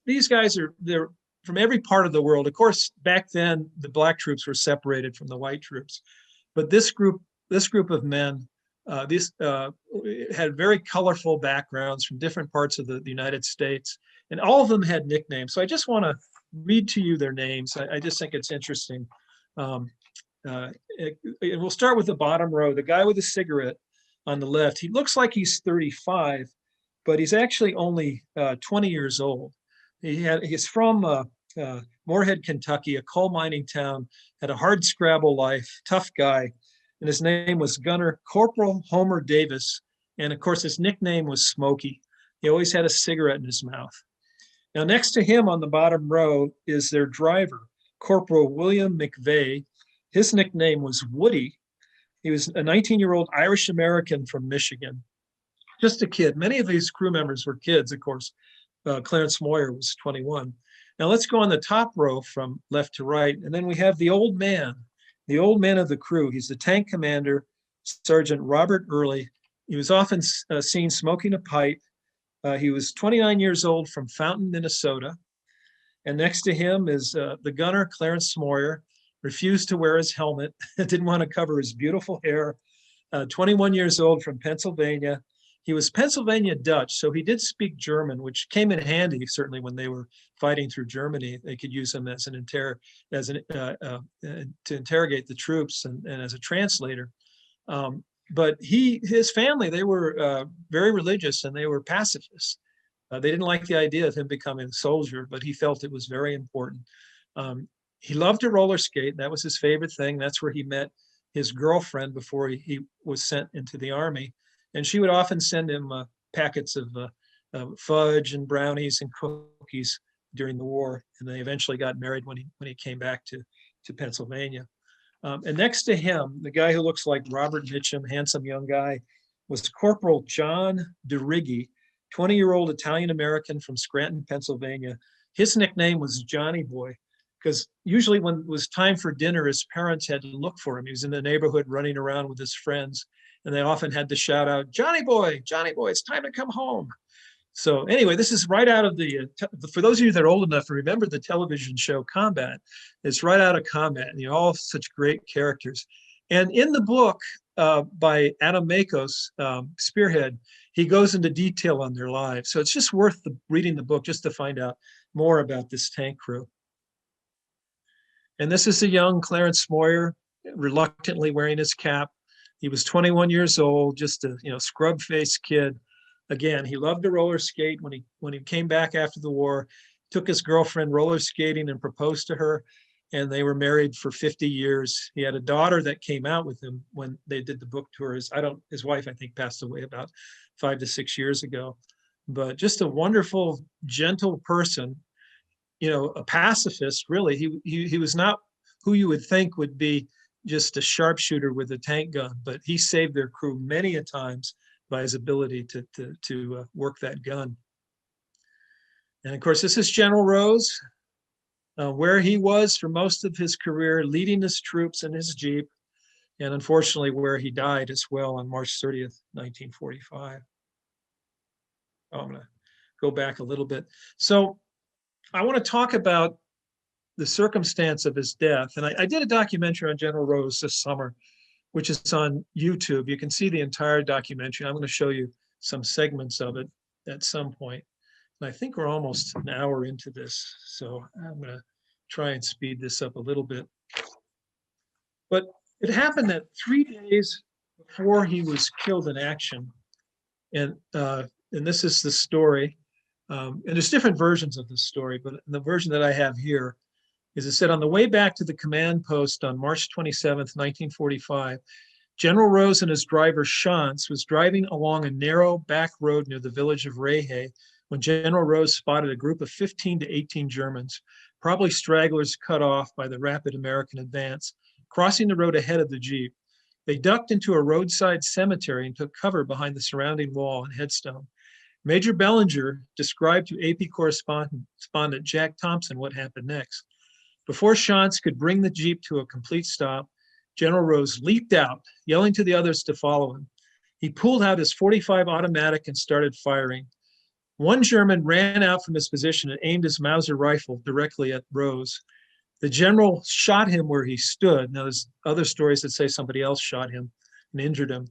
these guys they're from every part of the world. Of course, back then the black troops were separated from the white troops, but this group of men, had very colorful backgrounds from different parts of the United States, and all of them had nicknames. So I just want to read to you their names. I just think it's interesting. And we'll start with the bottom row. The guy with the cigarette on the left, he looks like he's 35, but he's actually only 20 years old. He's from Moorhead, Kentucky, a coal mining town, had a hard scrabble life, tough guy. And his name was Gunner Corporal Homer Davis. And of course, his nickname was Smokey. He always had a cigarette in his mouth. Now, next to him on the bottom row is their driver, Corporal William McVeigh. His nickname was Woody. He was a 19-year-old Irish American from Michigan, just a kid. Many of these crew members were kids, of course. Clarence Moyer was 21. Now let's go on the top row from left to right. And then we have the old man of the crew. He's the tank commander, Sergeant Robert Early. He was often seen smoking a pipe. He was 29 years old from Fountain, Minnesota. And next to him is the gunner, Clarence Moyer, refused to wear his helmet, didn't want to cover his beautiful hair, 21 years old from Pennsylvania. He was Pennsylvania Dutch, so he did speak German, which came in handy certainly when they were fighting through Germany. They could use him as to interrogate the troops and as a translator. But his family, they were very religious and they were pacifists. They didn't like the idea of him becoming a soldier, but he felt it was very important. He loved to roller skate. That was his favorite thing. That's where he met his girlfriend before he was sent into the Army. And she would often send him packets of fudge and brownies and cookies during the war. And they eventually got married when he came back to Pennsylvania. And next to him, the guy who looks like Robert Mitchum, handsome young guy, was Corporal John DeRiggi, 20-year-old Italian-American from Scranton, Pennsylvania. His nickname was Johnny Boy, because usually when it was time for dinner, his parents had to look for him. He was in the neighborhood running around with his friends, and they often had to shout out, Johnny Boy, it's time to come home. So anyway, this is right out of for those of you that are old enough to remember the television show Combat, it's right out of Combat, and all such great characters. And in the book by Adam Makos, Spearhead, he goes into detail on their lives. So it's just worth reading the book just to find out more about this tank crew. And this is a young Clarence Moyer, reluctantly wearing his cap. He was 21 years old, just a scrub-faced kid. Again, he loved to roller skate. When he came back after the war, took his girlfriend roller skating and proposed to her, and they were married for 50 years. He had a daughter that came out with him when they did the book tour. His wife, I think, passed away about 5 to 6 years ago. But just a wonderful, gentle person, a pacifist, really. He was not who you would think would be just a sharpshooter with a tank gun, but he saved their crew many a times by his ability to work that gun. And of course, this is General Rose, where he was for most of his career, leading his troops in his Jeep, and unfortunately where he died as well on March 30th, 1945. I'm going to go back a little bit. So I want to talk about the circumstance of his death. And I did a documentary on General Rose this summer, which is on YouTube. You can see the entire documentary. I'm going to show you some segments of it at some point. And I think we're almost an hour into this, so I'm going to try and speed this up a little bit. But it happened that 3 days before he was killed in action, and this is the story, and there's different versions of this story, but the version that I have here is it said, on the way back to the command post on March 27th, 1945, General Rose and his driver Shantz was driving along a narrow back road near the village of Rehe when General Rose spotted a group of 15 to 18 Germans, probably stragglers cut off by the rapid American advance, crossing the road ahead of the Jeep. They ducked into a roadside cemetery and took cover behind the surrounding wall and headstone. Major Bellinger described to AP correspondent Jack Thompson what happened next. Before Shantz could bring the Jeep to a complete stop, General Rose leaped out, yelling to the others to follow him. He pulled out his .45 automatic and started firing. One German ran out from his position and aimed his Mauser rifle directly at Rose. The general shot him where he stood. Now, there's other stories that say somebody else shot him and injured him.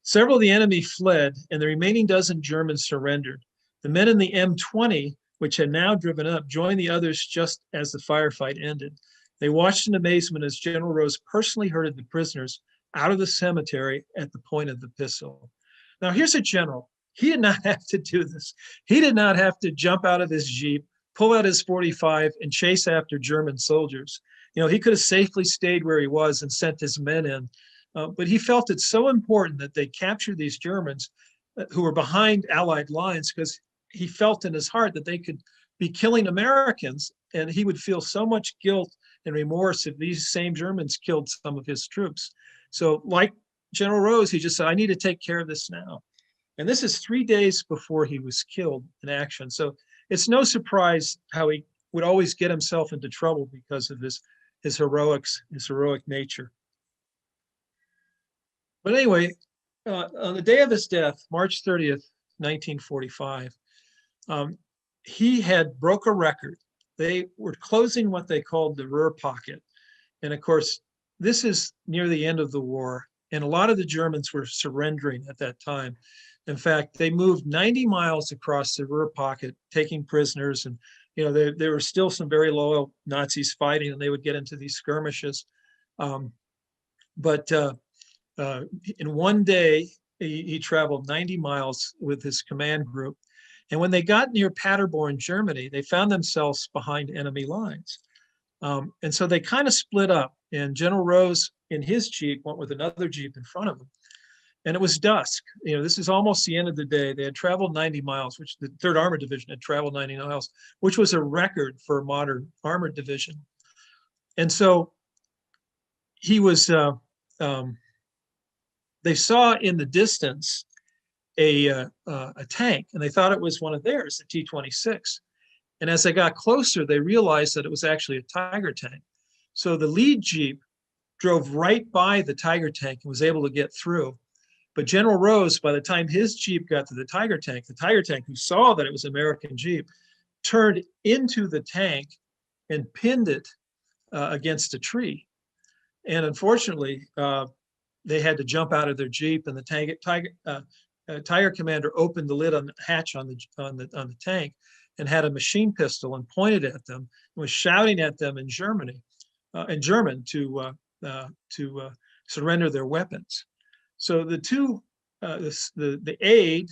Several of the enemy fled, and the remaining dozen Germans surrendered. The men in the M20, which had now driven up, joined the others just as the firefight ended. They watched in amazement as General Rose personally herded the prisoners out of the cemetery at the point of the pistol. Now, here's a general. He did not have to do this. He did not have to jump out of his Jeep, pull out his .45, and chase after German soldiers. He could have safely stayed where he was and sent his men in. But he felt it so important that they capture these Germans who were behind Allied lines, because he felt in his heart that they could be killing Americans, and he would feel so much guilt and remorse if these same Germans killed some of his troops. So like General Rose, he just said, I need to take care of this now. And this is 3 days before he was killed in action. So it's no surprise how he would always get himself into trouble because of his heroic nature. But anyway, on the day of his death, March 30th, 1945, he had broke a record. They were closing what they called the Ruhr pocket. And of course, this is near the end of the war, and a lot of the Germans were surrendering at that time. In fact, they moved 90 miles across the Ruhr pocket, taking prisoners, and there were still some very loyal Nazis fighting, and they would get into these skirmishes. But in one day, he traveled 90 miles with his command group. And when they got near Paderborn, Germany, they found themselves behind enemy lines. And so they kind of split up, and General Rose in his Jeep went with another Jeep in front of him. And it was dusk. This is almost the end of the day. They had traveled 90 miles, which the 3rd Armored Division had traveled 90 miles, which was a record for a modern armored division. And so he was, they saw in the distance a tank, and they thought it was one of theirs, the T-26. And as they got closer, they realized that it was actually a Tiger tank. So the lead Jeep drove right by the Tiger tank and was able to get through. But General Rose, by the time his Jeep got to the Tiger tank, who saw that it was an American Jeep, turned into the tank and pinned it against a tree. And unfortunately, they had to jump out of their Jeep, and the Tiger commander opened the lid on the hatch on the tank and had a machine pistol and pointed at them and was shouting at them in German to surrender their weapons. So the two, the aide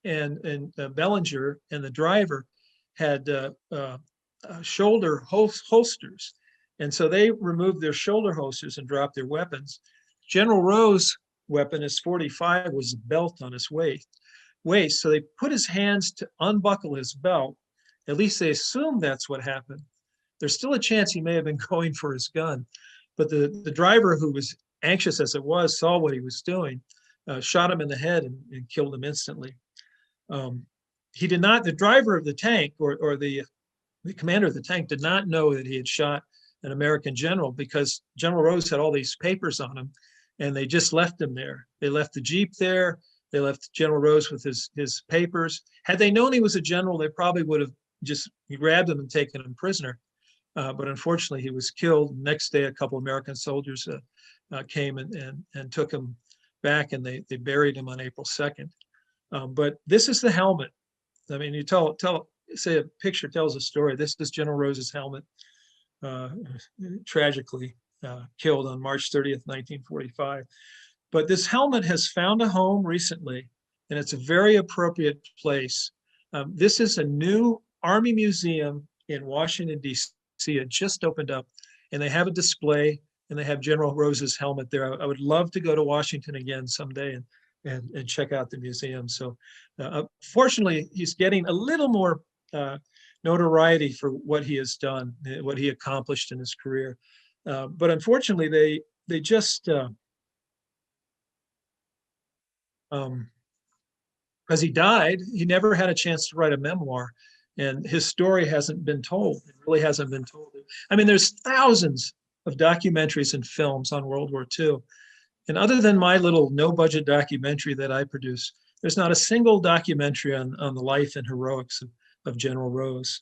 and Bellinger and the driver had shoulder holsters. And so they removed their shoulder holsters and dropped their weapons. General Rose's weapon, his 45, was a belt on his waist. So they put his hands to unbuckle his belt. At least they assumed that's what happened. There's still a chance he may have been going for his gun. But the driver, who was anxious as it was, saw what he was doing, shot him in the head and killed him instantly. He did not, the driver of the tank or the commander of the tank did not know that he had shot an American general, because General Rose had all these papers on him, and they just left him there. They left the Jeep there. They left General Rose with his papers. Had they known he was a general, they probably would have just grabbed him and taken him prisoner. But unfortunately, he was killed. Next day, a couple of American soldiers came and took him back, and they buried him on April 2nd. But this is the helmet. I mean, you say a picture tells a story. This is General Rose's helmet, tragically killed on March 30th, 1945. But this helmet has found a home recently, and it's a very appropriate place. This is a new Army museum in Washington, D.C. It just opened up, and they have a display, and they have General Rose's helmet there. I would love to go to Washington again someday and check out the museum. So fortunately, he's getting a little more notoriety for what he has done, what he accomplished in his career. But unfortunately, they just, because he died, he never had a chance to write a memoir, and his story hasn't been told. It really hasn't been told. I mean, there's thousands of documentaries and films on World War II. And other than my little no-budget documentary that I produce, there's not a single documentary on the life and heroics of General Rose.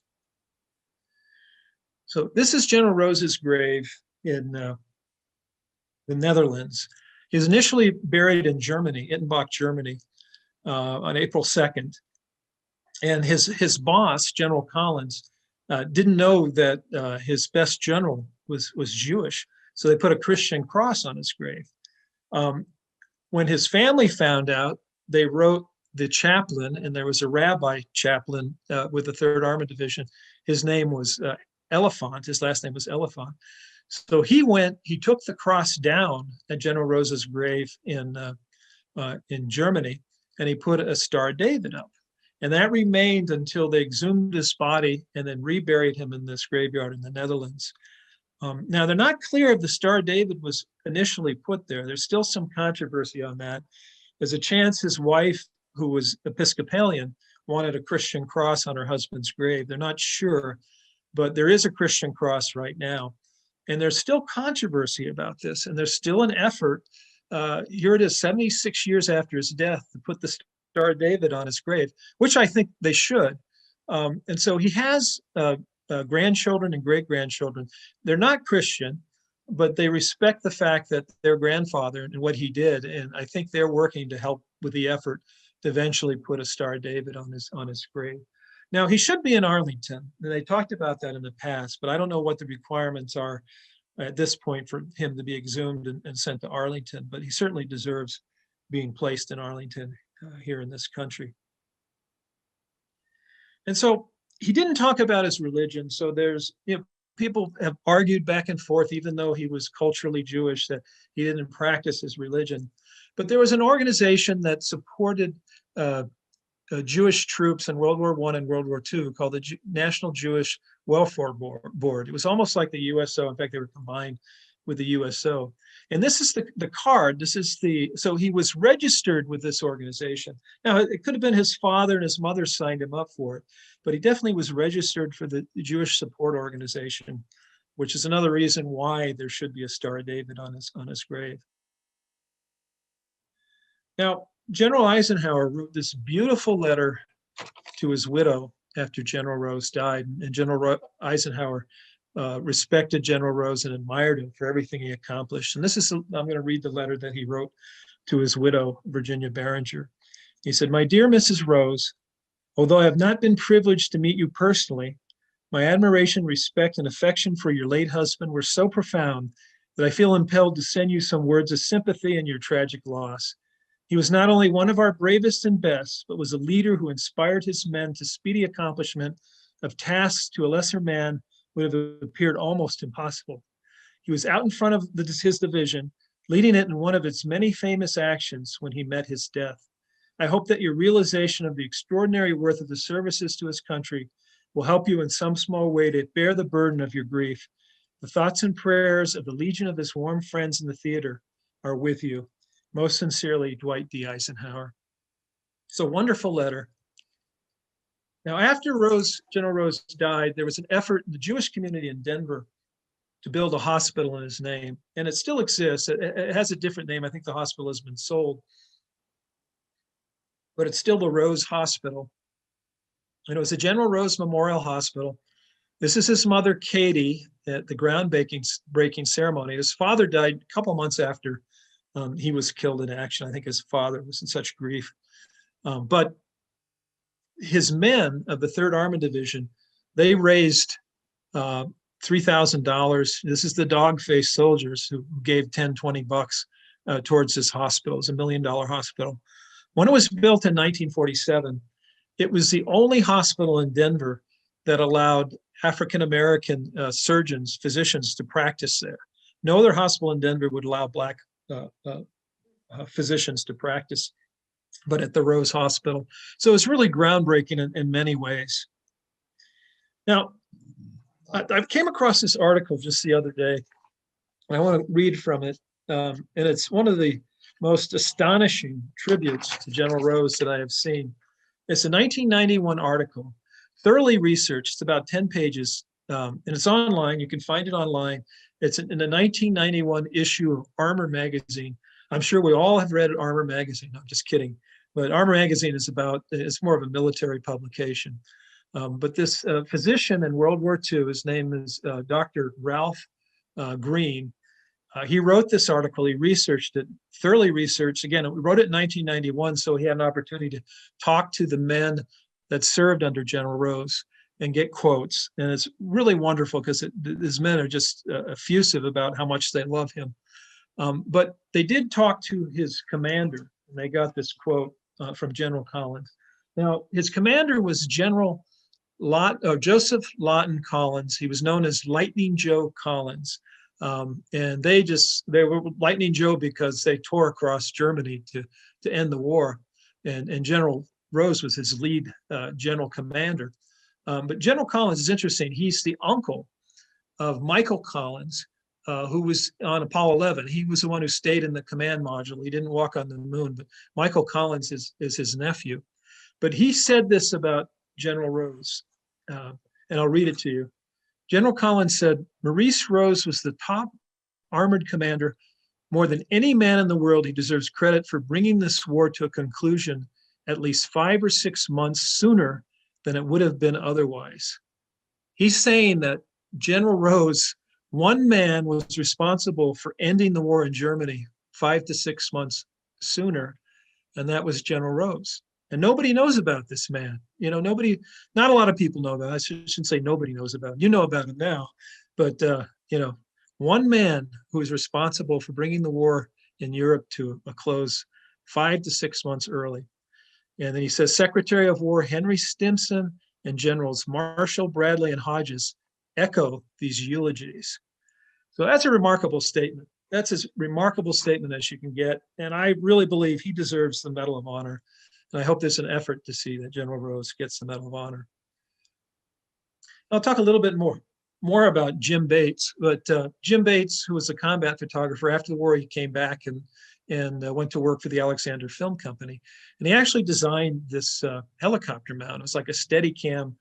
So this is General Rose's grave in the Netherlands. He was initially buried in Germany, Ittenbach, Germany, on April 2nd. And his boss, General Collins, didn't know that his best general was Jewish. So they put a Christian cross on his grave. When his family found out, they wrote the chaplain, and there was a rabbi chaplain with the 3rd Armored Division. His name was Elephant. His last name was Elephant. So he took the cross down at General Rose's grave in Germany, and he put a Star of David up. And that remained until they exhumed his body and then reburied him in this graveyard in the Netherlands. Now, they're not clear if the Star of David was initially put there. There's still some controversy on that. There's a chance his wife, who was Episcopalian, wanted a Christian cross on her husband's grave. They're not sure, but there is a Christian cross right now. And there's still controversy about this. And there's still an effort. Here it is, 76 years after his death, to put the Star of David on his grave, which I think they should. And so he has grandchildren and great-grandchildren. They're not Christian, but they respect the fact that their grandfather and what he did. And I think they're working to help with the effort to eventually put a Star of David on his grave. Now, he should be in Arlington. They talked about that in the past, but I don't know what the requirements are at this point for him to be exhumed and sent to Arlington, but he certainly deserves being placed in Arlington here in this country. And so he didn't talk about his religion. So there's, people have argued back and forth, even though he was culturally Jewish, that he didn't practice his religion. But there was an organization that supported Jewish troops in World War I and World War II called the National Jewish Welfare Board. It was almost like the USO. In fact, they were combined with the USO. And this is the card. So he was registered with this organization. Now, it could have been his father and his mother signed him up for it, but he definitely was registered for the Jewish Support Organization, which is another reason why there should be a Star of David on his grave. Now, General Eisenhower wrote this beautiful letter to his widow after General Rose died, and General Eisenhower respected General Rose and admired him for everything he accomplished. And I'm going to read the letter that he wrote to his widow, Virginia Barringer. He said, "My dear Mrs. Rose, although I have not been privileged to meet you personally, my admiration, respect, and affection for your late husband were so profound that I feel impelled to send you some words of sympathy in your tragic loss. He was not only one of our bravest and best, but was a leader who inspired his men to speedy accomplishment of tasks to a lesser man would have appeared almost impossible. He was out in front of his division, leading it in one of its many famous actions when he met his death. I hope that your realization of the extraordinary worth of the services to his country will help you in some small way to bear the burden of your grief. The thoughts and prayers of the legion of his warm friends in the theater are with you. Most sincerely, Dwight D. Eisenhower." It's a wonderful letter. Now, after General Rose died, there was an effort in the Jewish community in Denver to build a hospital in his name, and it still exists. It has a different name. I think the hospital has been sold, but it's still the Rose Hospital. And it was a General Rose Memorial Hospital. This is his mother, Katie, at the groundbreaking ceremony. His father died a couple months after he was killed in action. I think his father was in such grief. But his men of the 3rd Armored Division, they raised $3,000. This is the dog-faced soldiers who gave $10-20 towards this hospital. It's $1 million hospital. When it was built in 1947, it was the only hospital in Denver that allowed African-American surgeons, physicians to practice there. No other hospital in Denver would allow Black physicians to practice, but at the Rose Hospital. So it's really groundbreaking in many ways. Now, I came across this article just the other day, and I want to read from it. And it's one of the most astonishing tributes to General Rose that I have seen. It's a 1991 article, thoroughly researched. It's about 10 pages, and it's online. You can find it online. It's in the 1991 issue of Armor magazine. I'm sure we all have read Armor magazine. I'm just kidding. But Armor magazine it's more of a military publication. But this physician in World War II, his name is Dr. Ralph Green. He wrote this article. He researched it, thoroughly researched. Again, he wrote it in 1991, so he had an opportunity to talk to the men that served under General Rose and get quotes. And it's really wonderful because his men are just effusive about how much they love him. But they did talk to his commander, and they got this quote from General Collins. Now, his commander was General Joseph Lawton Collins. He was known as Lightning Joe Collins. And they were Lightning Joe because they tore across Germany to end the war. And General Rose was his lead general commander. But General Collins is interesting. He's the uncle of Michael Collins, who was on Apollo 11. He was the one who stayed in the command module. He didn't walk on the moon, but Michael Collins is his nephew. But he said this about General Rose, and I'll read it to you. General Collins said, Maurice Rose was the top armored commander. More than any man in the world, he deserves credit for bringing this war to a conclusion at least 5 or 6 months sooner than it would have been otherwise. He's saying that General Rose, one man, was responsible for ending the war in Germany 5 to 6 months sooner, and that was General Rose. And nobody knows about this man. Not a lot of people know about it. I shouldn't say nobody knows about him. You know about him now. But, one man who is responsible for bringing the war in Europe to a close 5 to 6 months early. And then he says, Secretary of War Henry Stimson and Generals Marshall, Bradley, and Hodges echo these eulogies. So that's a remarkable statement. That's as remarkable statement as you can get. And I really believe he deserves the Medal of Honor. And I hope there's an effort to see that General Rose gets the Medal of Honor. I'll talk a little bit more about Jim Bates, but Jim Bates, who was a combat photographer, after the war, he came back and went to work for the Alexander Film Company. And he actually designed this helicopter mount. It was like a Steadicam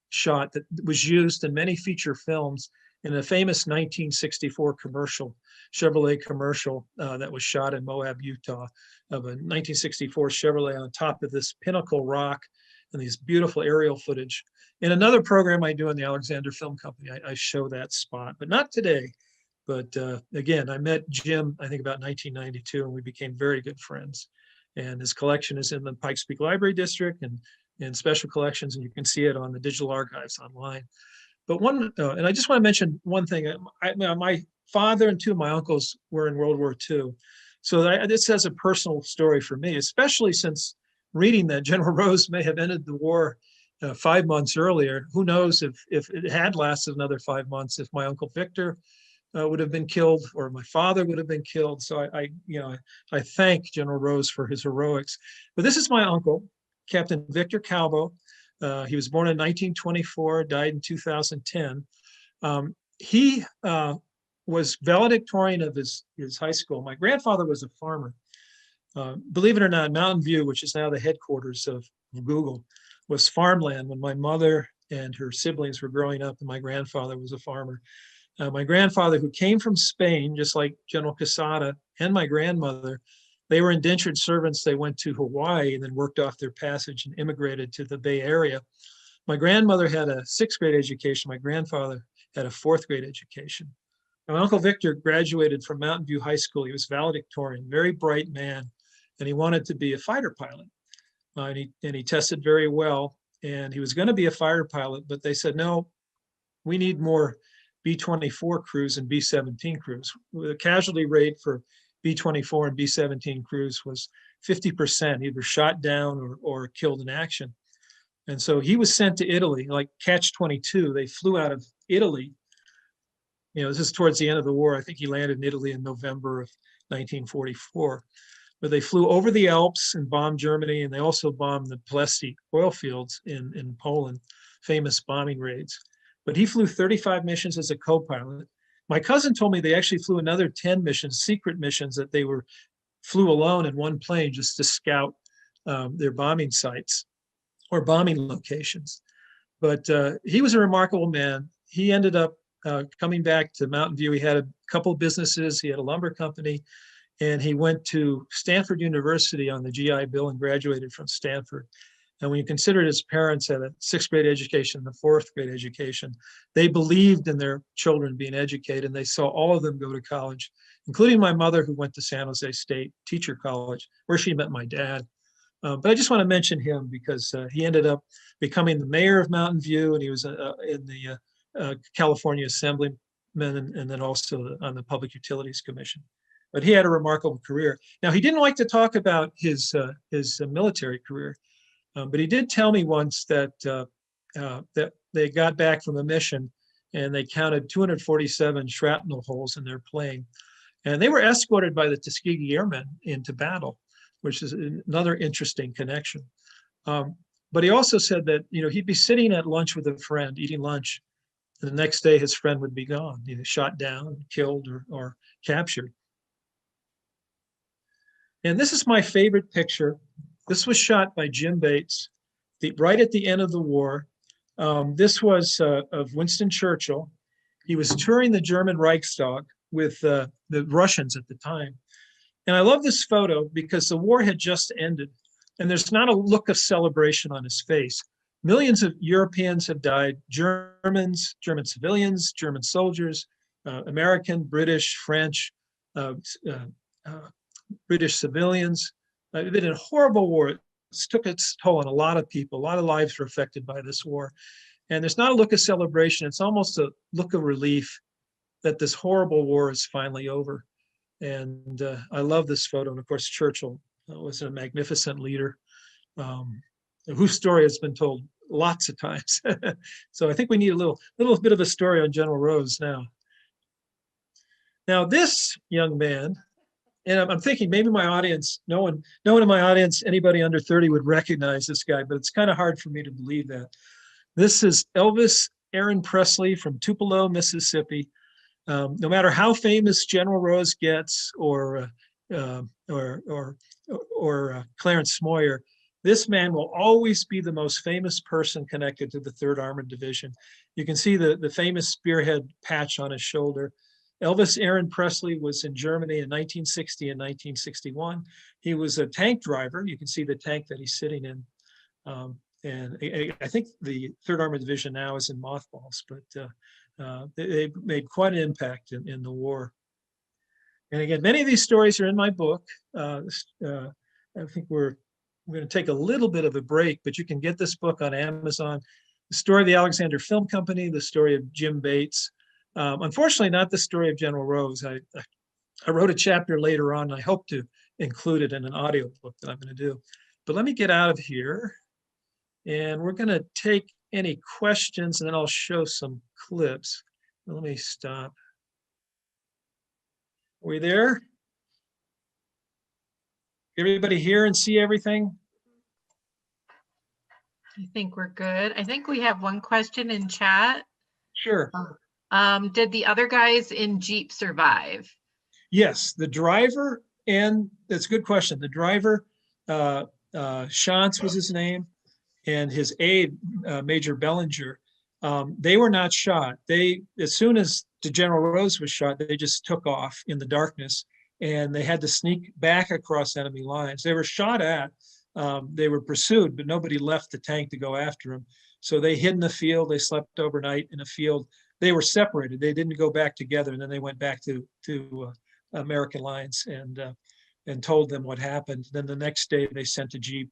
shot that was used in many feature films in a famous 1964 commercial, Chevrolet commercial that was shot in Moab, Utah, of a 1964 Chevrolet on top of this pinnacle rock and these beautiful aerial footage. In another program I do in the Alexander Film Company, I show that spot, but not today. But again, I met Jim, I think about 1992, and we became very good friends. And his collection is in the Pikes Peak Library District and in special collections, and you can see it on the digital archives online. But and I just want to mention one thing. My father and 2 of my uncles were in World War II. So this has a personal story for me, especially since reading that General Rose may have ended the war 5 months earlier. Who knows if it had lasted another 5 months, if my Uncle Victor would have been killed or my father would have been killed. So I thank General Rose for his heroics. But this is my uncle, Captain Victor Calvo. He was born in 1924, died in 2010. He was valedictorian of his high school. My grandfather was a farmer. Believe it or not, Mountain View, which is now the headquarters of Google, was farmland when my mother and her siblings were growing up, and my grandfather was a farmer. My grandfather, who came from Spain, just like General Quesada, and my grandmother, they were indentured servants. They went to Hawaii and then worked off their passage and immigrated to the Bay Area. My grandmother had a 6th grade education. My grandfather had a 4th grade education. And my Uncle Victor graduated from Mountain View High School. He was valedictorian, very bright man, and he wanted to be a fighter pilot. And he tested very well, and he was going to be a fighter pilot, but they said, no, we need more B-24 crews and B-17 crews. The casualty rate for B-24 and B-17 crews was 50%, either shot down or killed in action. And so he was sent to Italy, like Catch-22. They flew out of Italy. This is towards the end of the war. I think he landed in Italy in November of 1944. But they flew over the Alps and bombed Germany, and they also bombed the Ploesti oil fields in Poland, famous bombing raids. But he flew 35 missions as a co-pilot. My cousin told me they actually flew another 10 missions, secret missions, that they flew alone in one plane just to scout their bombing sites or bombing locations. But he was a remarkable man. He ended up coming back to Mountain View. He had a couple of businesses. He had a lumber company, and he went to Stanford University on the GI Bill and graduated from Stanford. And when you consider his parents had a 6th grade education and a 4th grade education, they believed in their children being educated, and they saw all of them go to college, including my mother, who went to San Jose State Teacher College, where she met my dad. But I just want to mention him because he ended up becoming the mayor of Mountain View, and he was in the California Assemblyman, and then also on the Public Utilities Commission. But he had a remarkable career. Now, he didn't like to talk about his military career. But he did tell me once that they got back from a mission and they counted 247 shrapnel holes in their plane. And they were escorted by the Tuskegee Airmen into battle, which is another interesting connection. But he also said that, he'd be sitting at lunch with a friend, eating lunch, and the next day his friend would be gone, either shot down, killed, or captured. And this is my favorite picture. This was shot by Jim Bates right at the end of the war. This was of Winston Churchill. He was touring the German Reichstag with the Russians at the time. And I love this photo because the war had just ended, and there's not a look of celebration on his face. Millions of Europeans have died, Germans, German civilians, German soldiers, American, British, French, British civilians. It's been a horrible war. It took its toll on a lot of people. A lot of lives were affected by this war. And there's not a look of celebration. It's almost a look of relief that this horrible war is finally over. And I love this photo. And of course, Churchill was a magnificent leader whose story has been told lots of times. So I think we need a little bit of a story on General Rose now. Now, this young man, and I'm thinking maybe my audience, no one in my audience, anybody under 30 would recognize this guy, but it's kind of hard for me to believe that. This is Elvis Aaron Presley from Tupelo, Mississippi. No matter how famous General Rose gets, or Clarence Smoyer, this man will always be the most famous person connected to the 3rd Armored Division. You can see the famous spearhead patch on his shoulder. Elvis Aaron Presley was in Germany in 1960 and 1961. He was a tank driver. You can see the tank that he's sitting in. And I think the 3rd Armored Division now is in mothballs, but they made quite an impact in the war. And again, many of these stories are in my book. I think we're going to take a little bit of a break, but you can get this book on Amazon. The story of the Alexander Film Company, the story of Jim Bates. Unfortunately, not the story of General Rose. I wrote a chapter later on, and I hope to include it in an audio book that I'm going to do. But let me get out of here, and we're going to take any questions, and then I'll show some clips. Let me stop. Are we there? Everybody hear and see everything? I think we're good. I think we have one question in chat. Sure. Did the other guys in Jeep survive? Yes, the driver, and that's a good question. The driver, Shantz was his name, and his aide, Major Bellinger, they were not shot. As soon as the General Rose was shot, they just took off in the darkness, and they had to sneak back across enemy lines. They were shot at, they were pursued, but nobody left the tank to go after them. So they hid in the field. They slept overnight in a field. They were separated. They didn't go back together, and then they went back to American lines and told them what happened. Then the next day, they sent a Jeep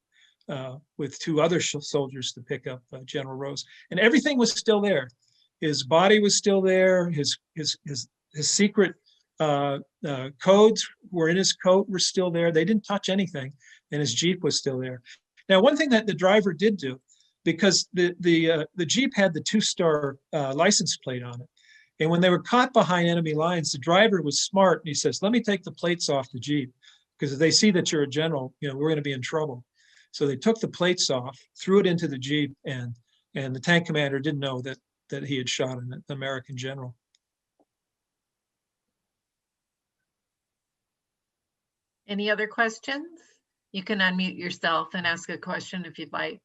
with 2 other soldiers to pick up General Rose, and everything was still there. His body was still there. His secret codes were in his coat, were still there. They didn't touch anything, and his Jeep was still there. Now, one thing that the driver did do, because the Jeep had the 2-star license plate on it, and when they were caught behind enemy lines, the driver was smart, and he says, "Let me take the plates off the Jeep, because if they see that you're a general, we're going to be in trouble." So they took the plates off, threw it into the Jeep, and the tank commander didn't know that he had shot an American general. Any other questions? You can unmute yourself and ask a question if you'd like.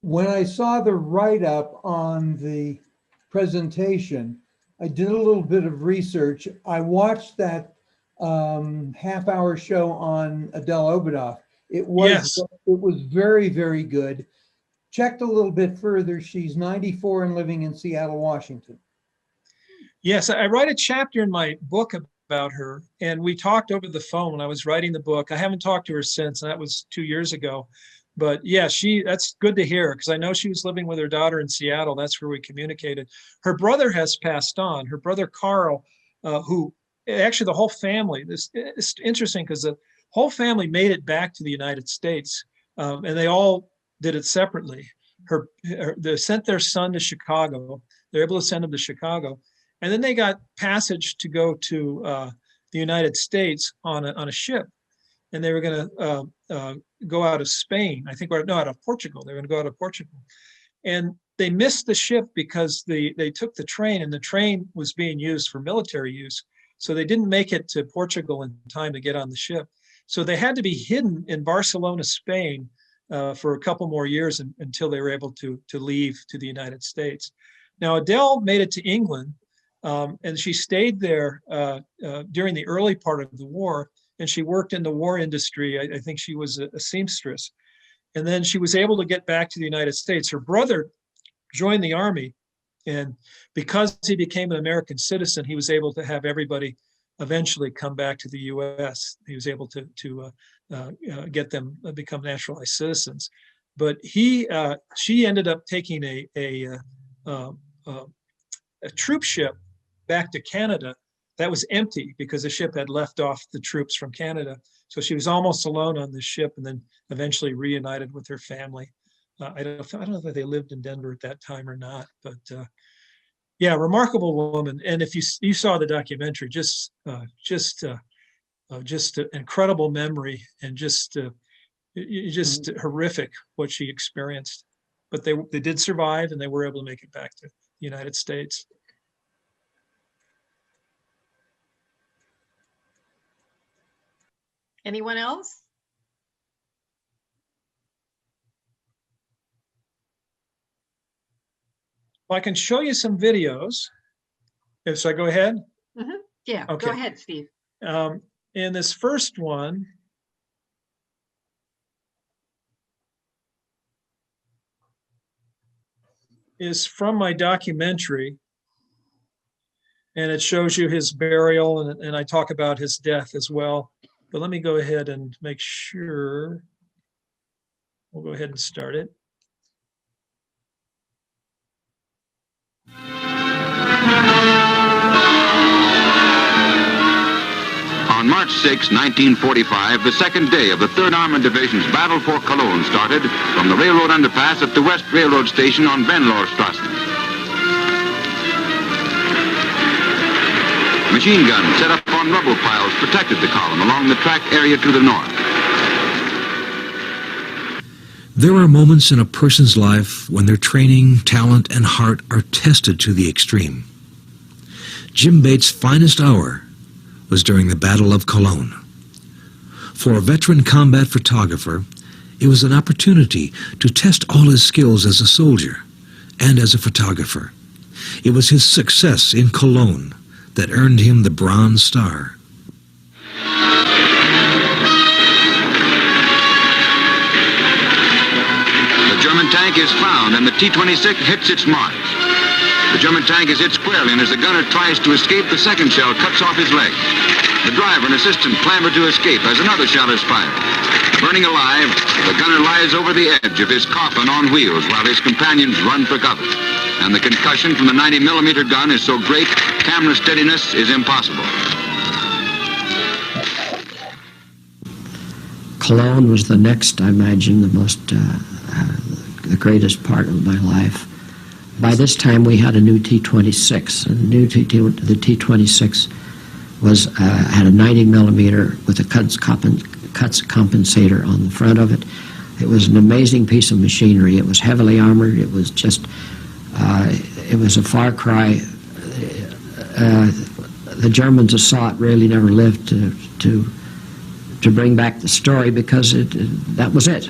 When I saw the write-up on the presentation, I did a little bit of research. I watched that half-hour show on Adele Obadoff. It was very, very good. Checked a little bit further. She's 94 and living in Seattle, Washington. Yes, I write a chapter in my book about her, and we talked over the phone when I was writing the book. I haven't talked to her since, and that was 2 years ago. But yeah, that's good to hear, because I know she was living with her daughter in Seattle. That's where we communicated. Her brother has passed on. Her brother Carl, who actually the whole family, it's interesting because the whole family made it back to the United States, and they all did it separately. They sent their son to Chicago. They're able to send him to Chicago, and then they got passage to go to the United States on a ship, and they were going to go out of Spain, I think, or no, out of Portugal. They were going to go out of Portugal. And they missed the ship because they took the train, and the train was being used for military use. So they didn't make it to Portugal in time to get on the ship. So they had to be hidden in Barcelona, Spain, for a couple more years until they were able to leave to the United States. Now, Adele made it to England, and she stayed there during the early part of the war, and she worked in the war industry. I think she was a seamstress. And then she was able to get back to the United States. Her brother joined the Army, and because he became an American citizen, he was able to have everybody eventually come back to the U.S. He was able to get them become naturalized citizens. But she ended up taking a troop ship back to Canada that was empty because the ship had left off the troops from Canada. So she was almost alone on the ship, and then eventually reunited with her family. I don't know if they lived in Denver at that time or not, but yeah, remarkable woman. And if you saw the documentary, just an incredible memory, and just horrific what she experienced. But they did survive, and they were able to make it back to the United States. Anyone else? Well, I can show you some videos. So I go ahead? Mm-hmm. Yeah, Okay. Go ahead, Steve. In this first one, is from my documentary, and it shows you his burial, and I talk about his death as well. But let me go ahead and make sure. We'll go ahead and start it. On March 6, 1945, the second day of the 3rd Armored Division's battle for Cologne started from the railroad underpass at the West Railroad Station on Venlorstrasse. Machine guns set up on rubble piles protected the column along the track area to the north. There are moments in a person's life when their training, talent, and heart are tested to the extreme. Jim Bates' finest hour was during the Battle of Cologne. For a veteran combat photographer, it was an opportunity to test all his skills as a soldier and as a photographer. It was his success in Cologne that earned him the Bronze Star. The German tank is found, and the T-26 hits its mark. The German tank is hit squarely, and as the gunner tries to escape, the second shell cuts off his leg. The driver and assistant clamber to escape as another shell is fired. Burning alive, the gunner lies over the edge of his coffin on wheels while his companions run for cover. And the concussion from the 90mm gun is so great, camera steadiness is impossible. Cologne was the next, I imagine, the greatest part of my life. By this time, we had a new T-26, and the T-26 had a 90mm with a cuts compensator on the front of it. It was an amazing piece of machinery. It was heavily armored. It was just, it was a far cry. The Germans saw it really never lived to bring back the story, because that was it.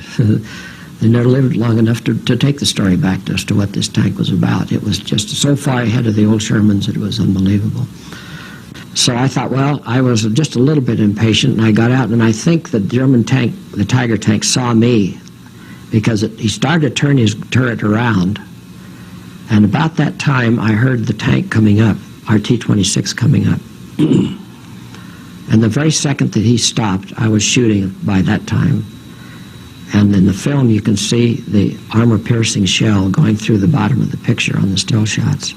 They never lived long enough to take the story back as to what this tank was about. It was just so far ahead of the old Shermans that it was unbelievable. So I thought, well, I was just a little bit impatient, and I got out, and I think the German tank, the Tiger tank, saw me, because he started to turn his turret around, and about that time I heard the tank coming up, our T-26 coming up. And the very second that he stopped, I was shooting by that time. And in the film, you can see the armor-piercing shell going through the bottom of the picture on the still shots.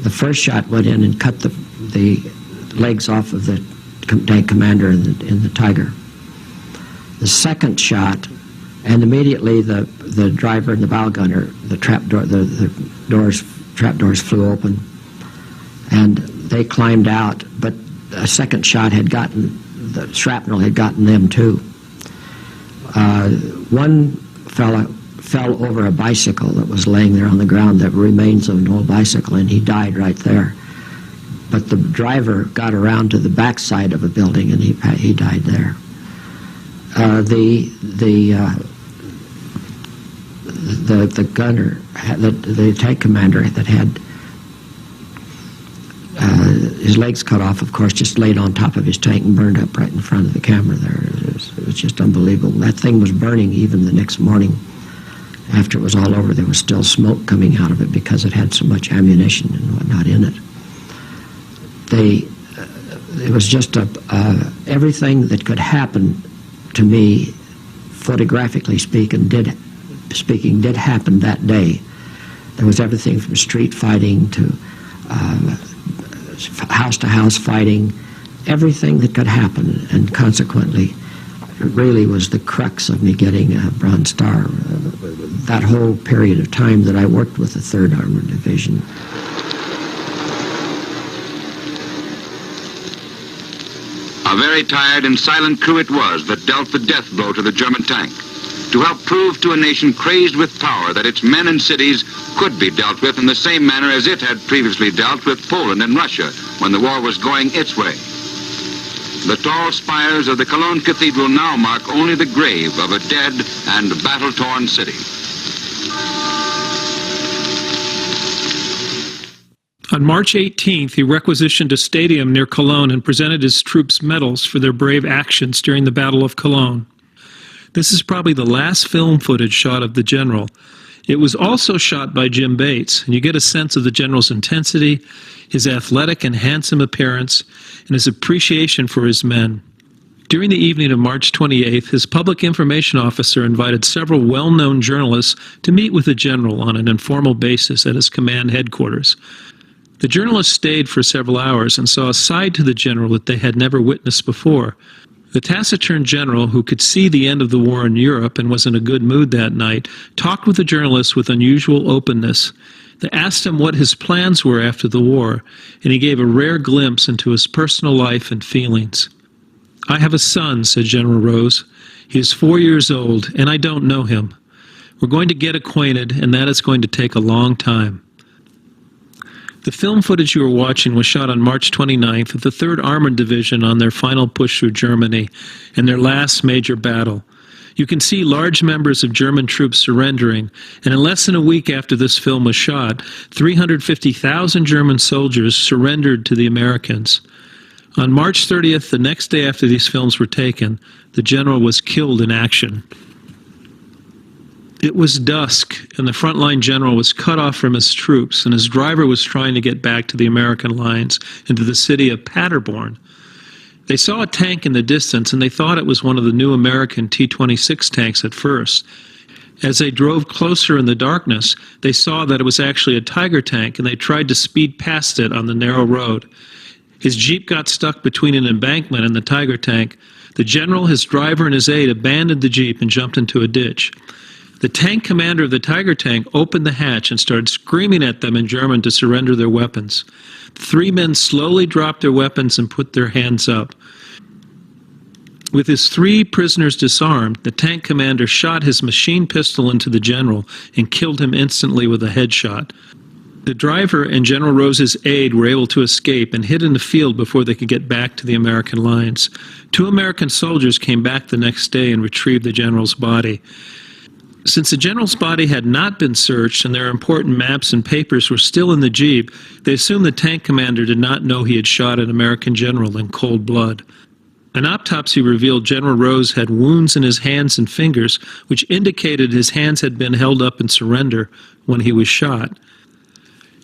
The first shot went in and cut the legs off of the tank commander in the Tiger. The second shot, and immediately the driver and the bow gunner, the trap doors flew open, and they climbed out. But a second shot had gotten, the shrapnel had gotten them too. One fella fell over a bicycle that was laying there on the ground, the remains of an old bicycle, and he died right there. But the driver got around to the backside of a building, and he died there. The gunner, the tank commander that had his legs cut off, of course, just laid on top of his tank and burned up right in front of the camera there. It was just unbelievable. That thing was burning even the next morning. After it was all over, there was still smoke coming out of it because it had so much ammunition and whatnot in it. It was just everything that could happen to me, photographically speaking, did happen that day. There was everything from street fighting to house-to-house fighting, everything that could happen, and consequently, it really was the crux of me getting a Bronze Star. That whole period of time that I worked with the 3rd Armored Division. A very tired and silent crew it was that dealt the death blow to the German tank, to help prove to a nation crazed with power that its men and cities could be dealt with in the same manner as it had previously dealt with Poland and Russia when the war was going its way. The tall spires of the Cologne Cathedral now mark only the grave of a dead and battle-torn city. On March 18th, he requisitioned a stadium near Cologne and presented his troops medals for their brave actions during the Battle of Cologne. This is probably the last film footage shot of the general. It was also shot by Jim Bates, and you get a sense of the general's intensity, his athletic and handsome appearance, and his appreciation for his men. During the evening of March 28th, his public information officer invited several well-known journalists to meet with the general on an informal basis at his command headquarters. The journalists stayed for several hours and saw a side to the general that they had never witnessed before. The taciturn general, who could see the end of the war in Europe and was in a good mood that night, talked with the journalists with unusual openness. They asked him what his plans were after the war, and he gave a rare glimpse into his personal life and feelings. "I have a son," said General Rose. "He is 4 years old, and I don't know him. We're going to get acquainted, and that is going to take a long time." The film footage you are watching was shot on March 29th of the 3rd Armored Division on their final push through Germany and their last major battle. You can see large numbers of German troops surrendering, and in less than a week after this film was shot, 350,000 German soldiers surrendered to the Americans. On March 30th, the next day after these films were taken, the general was killed in action. It was dusk, and the frontline general was cut off from his troops, and his driver was trying to get back to the American lines into the city of Paderborn. They saw a tank in the distance, and they thought it was one of the new American T-26 tanks at first. As they drove closer in the darkness, they saw that it was actually a Tiger tank, and they tried to speed past it on the narrow road. His Jeep got stuck between an embankment and the Tiger tank. The general, his driver, and his aide abandoned the Jeep and jumped into a ditch. The tank commander of the Tiger tank opened the hatch and started screaming at them in German to surrender their weapons. The 3 men slowly dropped their weapons and put their hands up. With his 3 prisoners disarmed, the tank commander shot his machine pistol into the general and killed him instantly with a headshot. The driver and General Rose's aide were able to escape and hid in the field before they could get back to the American lines. 2 American soldiers came back the next day and retrieved the general's body. Since the general's body had not been searched and their important maps and papers were still in the Jeep, they assumed the tank commander did not know he had shot an American general in cold blood. An autopsy revealed General Rose had wounds in his hands and fingers, which indicated his hands had been held up in surrender when he was shot.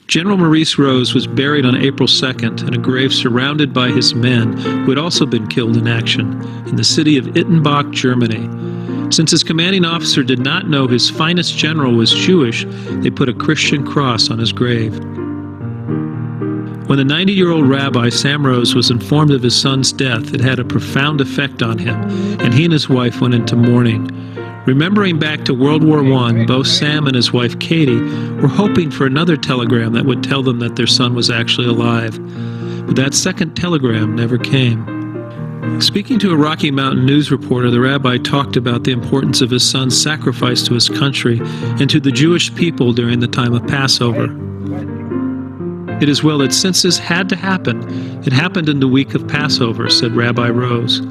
General Maurice Rose was buried on April 2nd in a grave surrounded by his men who had also been killed in action in the city of Ittenbach, Germany. Since his commanding officer did not know his finest general was Jewish, they put a Christian cross on his grave. When the 90-year-old Rabbi, Sam Rose, was informed of his son's death, it had a profound effect on him, and he and his wife went into mourning. Remembering back to World War I, both Sam and his wife Katie were hoping for another telegram that would tell them that their son was actually alive. But that second telegram never came. Speaking to a Rocky Mountain news reporter, the rabbi talked about the importance of his son's sacrifice to his country and to the Jewish people during the time of Passover. It is well that since this had to happen, it happened in the week of Passover, said Rabbi Rose.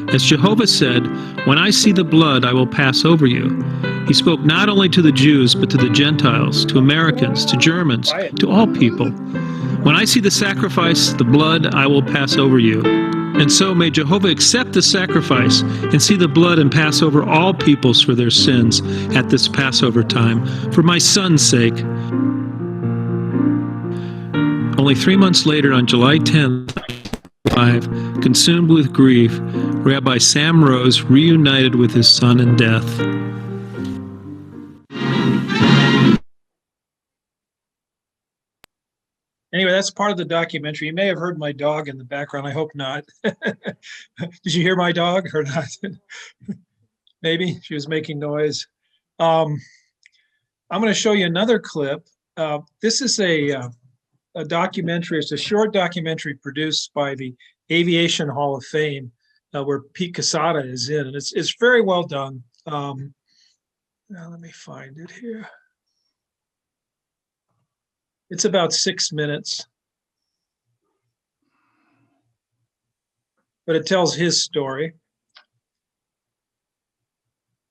As Jehovah said, "When I see the blood, I will pass over you." He spoke not only to the Jews, but to the Gentiles, to Americans, to Germans, to all people. When I see the sacrifice, the blood, I will pass over you. And so may Jehovah accept the sacrifice and see the blood and pass over all peoples for their sins at this Passover time, for my son's sake. Only 3 months later, on July 10th, consumed with grief, Rabbi Sam Rose reunited with his son in death. Anyway, that's part of the documentary. You may have heard my dog in the background. I hope not. Did you hear my dog or not? Maybe she was making noise. I'm going to show you another clip. This is a documentary. It's a short documentary produced by the Aviation Hall of Fame, where Pete Quesada is in, and it's very well done. Now let me find it here. It's about 6 minutes, but it tells his story.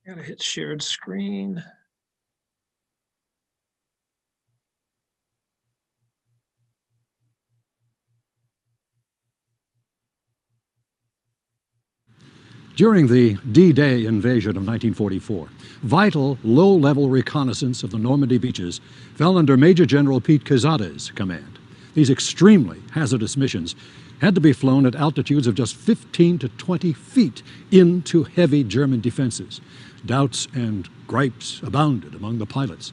Gotta hit shared screen. During the D-Day invasion of 1944, vital low-level reconnaissance of the Normandy beaches fell under Major General Pete Quesada's command. These extremely hazardous missions had to be flown at altitudes of just 15 to 20 feet into heavy German defenses. Doubts and gripes abounded among the pilots,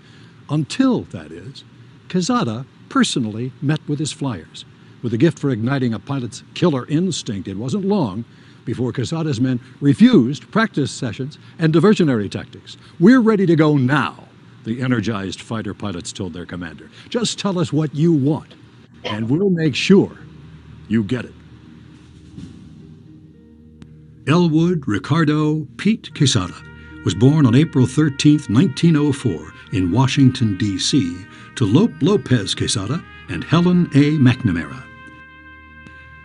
until, that is, Quesada personally met with his flyers. With a gift for igniting a pilot's killer instinct, it wasn't long before Quesada's men refused practice sessions and diversionary tactics. "We're ready to go now," the energized fighter pilots told their commander. "Just tell us what you want, and we'll make sure you get it." Elwood Ricardo Pete Quesada was born on April 13, 1904, in Washington, D.C., to Lope Lopez Quesada and Helen A. McNamara.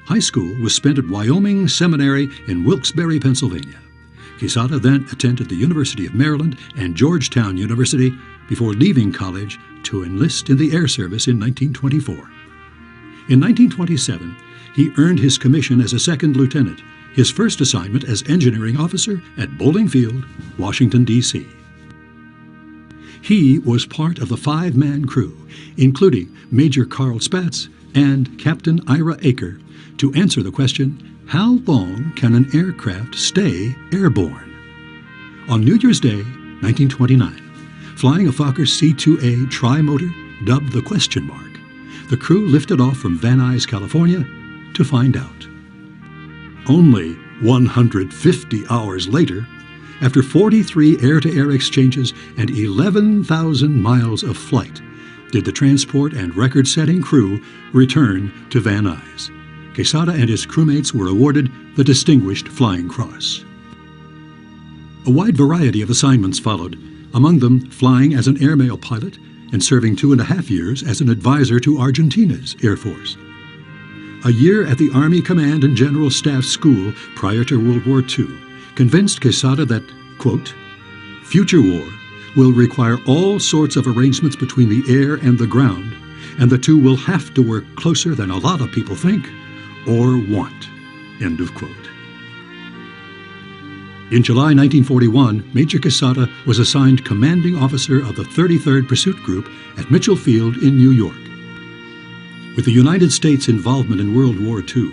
High school was spent at Wyoming Seminary in Wilkes-Barre, Pennsylvania. Quesada then attended the University of Maryland and Georgetown University before leaving college to enlist in the Air Service in 1924. In 1927, he earned his commission as a second lieutenant, his first assignment as engineering officer at Bowling Field, Washington, D.C. He was part of the 5-man crew, including Major Carl Spatz and Captain Ira Aker, to answer the question, how long can an aircraft stay airborne? On New Year's Day, 1929, flying a Fokker C-2A tri-motor dubbed the Question Mark, the crew lifted off from Van Nuys, California, to find out. Only 150 hours later, after 43 air-to-air exchanges and 11,000 miles of flight, did the transport and record-setting crew return to Van Nuys. Quesada and his crewmates were awarded the Distinguished Flying Cross. A wide variety of assignments followed, among them flying as an airmail pilot and serving 2.5 years as an advisor to Argentina's Air Force. A year at the Army Command and General Staff School prior to World War II convinced Quesada that, quote, "future war will require all sorts of arrangements between the air and the ground, and the two will have to work closer than a lot of people think or want," end of quote. In July 1941, Major Quesada was assigned commanding officer of the 33rd Pursuit Group at Mitchell Field in New York. With the United States' involvement in World War II,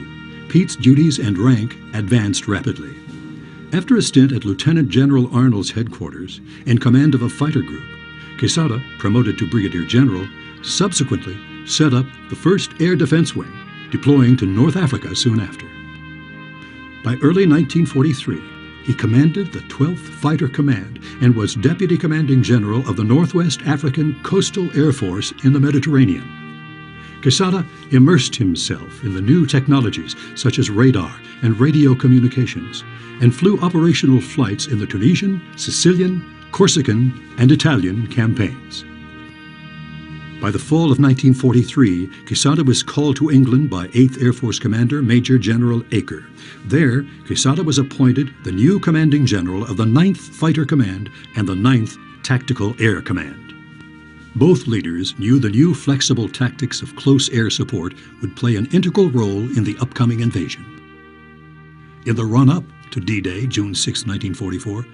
Pete's duties and rank advanced rapidly. After a stint at Lieutenant General Arnold's headquarters in command of a fighter group, Quesada, promoted to Brigadier General, subsequently set up the 1st Air Defense Wing, deploying to North Africa soon after. By early 1943, he commanded the 12th Fighter Command and was Deputy Commanding General of the Northwest African Coastal Air Force in the Mediterranean. Quesada immersed himself in the new technologies such as radar and radio communications, and flew operational flights in the Tunisian, Sicilian, Corsican, and Italian campaigns. By the fall of 1943, Quesada was called to England by 8th Air Force Commander Major General Acre. There, Quesada was appointed the new commanding general of the 9th Fighter Command and the 9th Tactical Air Command. Both leaders knew the new flexible tactics of close air support would play an integral role in the upcoming invasion. In the run-up to D-Day, June 6, 1944,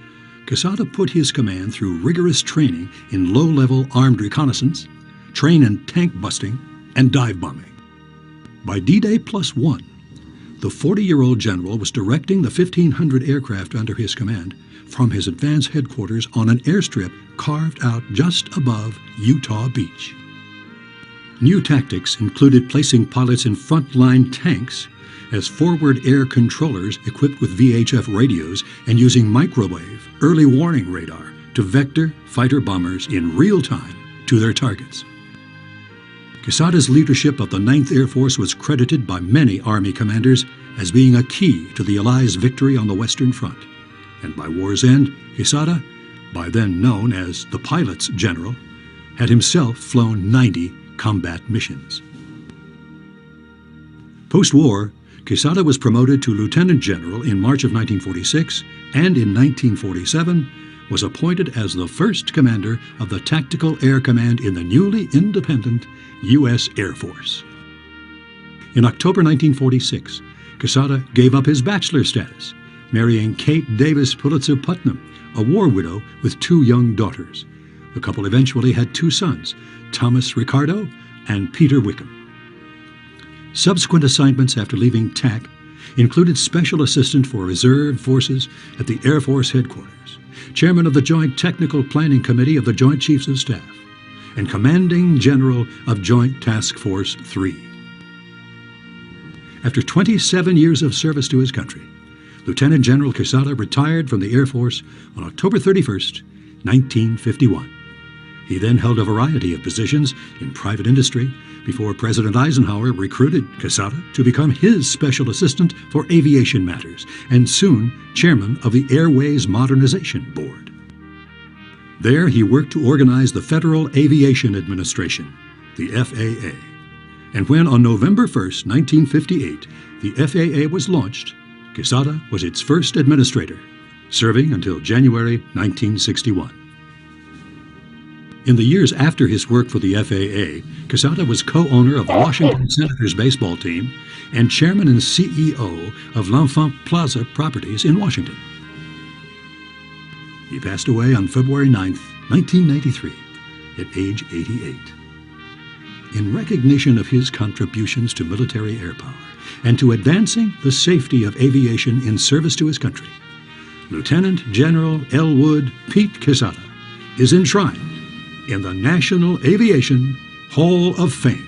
Quesada put his command through rigorous training in low-level armed reconnaissance, train and tank busting, and dive bombing. By D-Day +1, the 40-year-old general was directing the 1,500 aircraft under his command from his advance headquarters on an airstrip carved out just above Utah Beach. New tactics included placing pilots in front-line tanks as forward air controllers equipped with VHF radios and using microwave early warning radar to vector fighter bombers in real time to their targets. Quesada's leadership of the 9th Air Force was credited by many Army commanders as being a key to the Allies' victory on the Western Front. And by war's end, Quesada, by then known as the Pilot's General, had himself flown 90 combat missions. Post-war, Quesada was promoted to Lieutenant General in March of 1946, and in 1947 was appointed as the first commander of the Tactical Air Command in the newly independent U.S. Air Force. In October 1946, Quesada gave up his bachelor status, marrying Kate Davis Pulitzer Putnam, a war widow with 2 young daughters. The couple eventually had 2 sons, Thomas Ricardo and Peter Wickham. Subsequent assignments after leaving TAC included Special Assistant for Reserve Forces at the Air Force Headquarters, Chairman of the Joint Technical Planning Committee of the Joint Chiefs of Staff, and Commanding General of Joint Task Force 3. After 27 years of service to his country, Lieutenant General Quesada retired from the Air Force on October 31st, 1951. He then held a variety of positions in private industry before President Eisenhower recruited Quesada to become his special assistant for aviation matters and soon chairman of the Airways Modernization Board. There he worked to organize the Federal Aviation Administration, the FAA. And when on November 1st, 1958, the FAA was launched, Quesada was its first administrator, serving until January 1961. In the years after his work for the FAA, Quesada was co-owner of the Washington Senators baseball team and chairman and CEO of L'Enfant Plaza Properties in Washington. He passed away on February 9, 1993, at age 88. In recognition of his contributions to military air power and to advancing the safety of aviation in service to his country, Lieutenant General Elwood Pete Quesada is enshrined in the National Aviation Hall of Fame.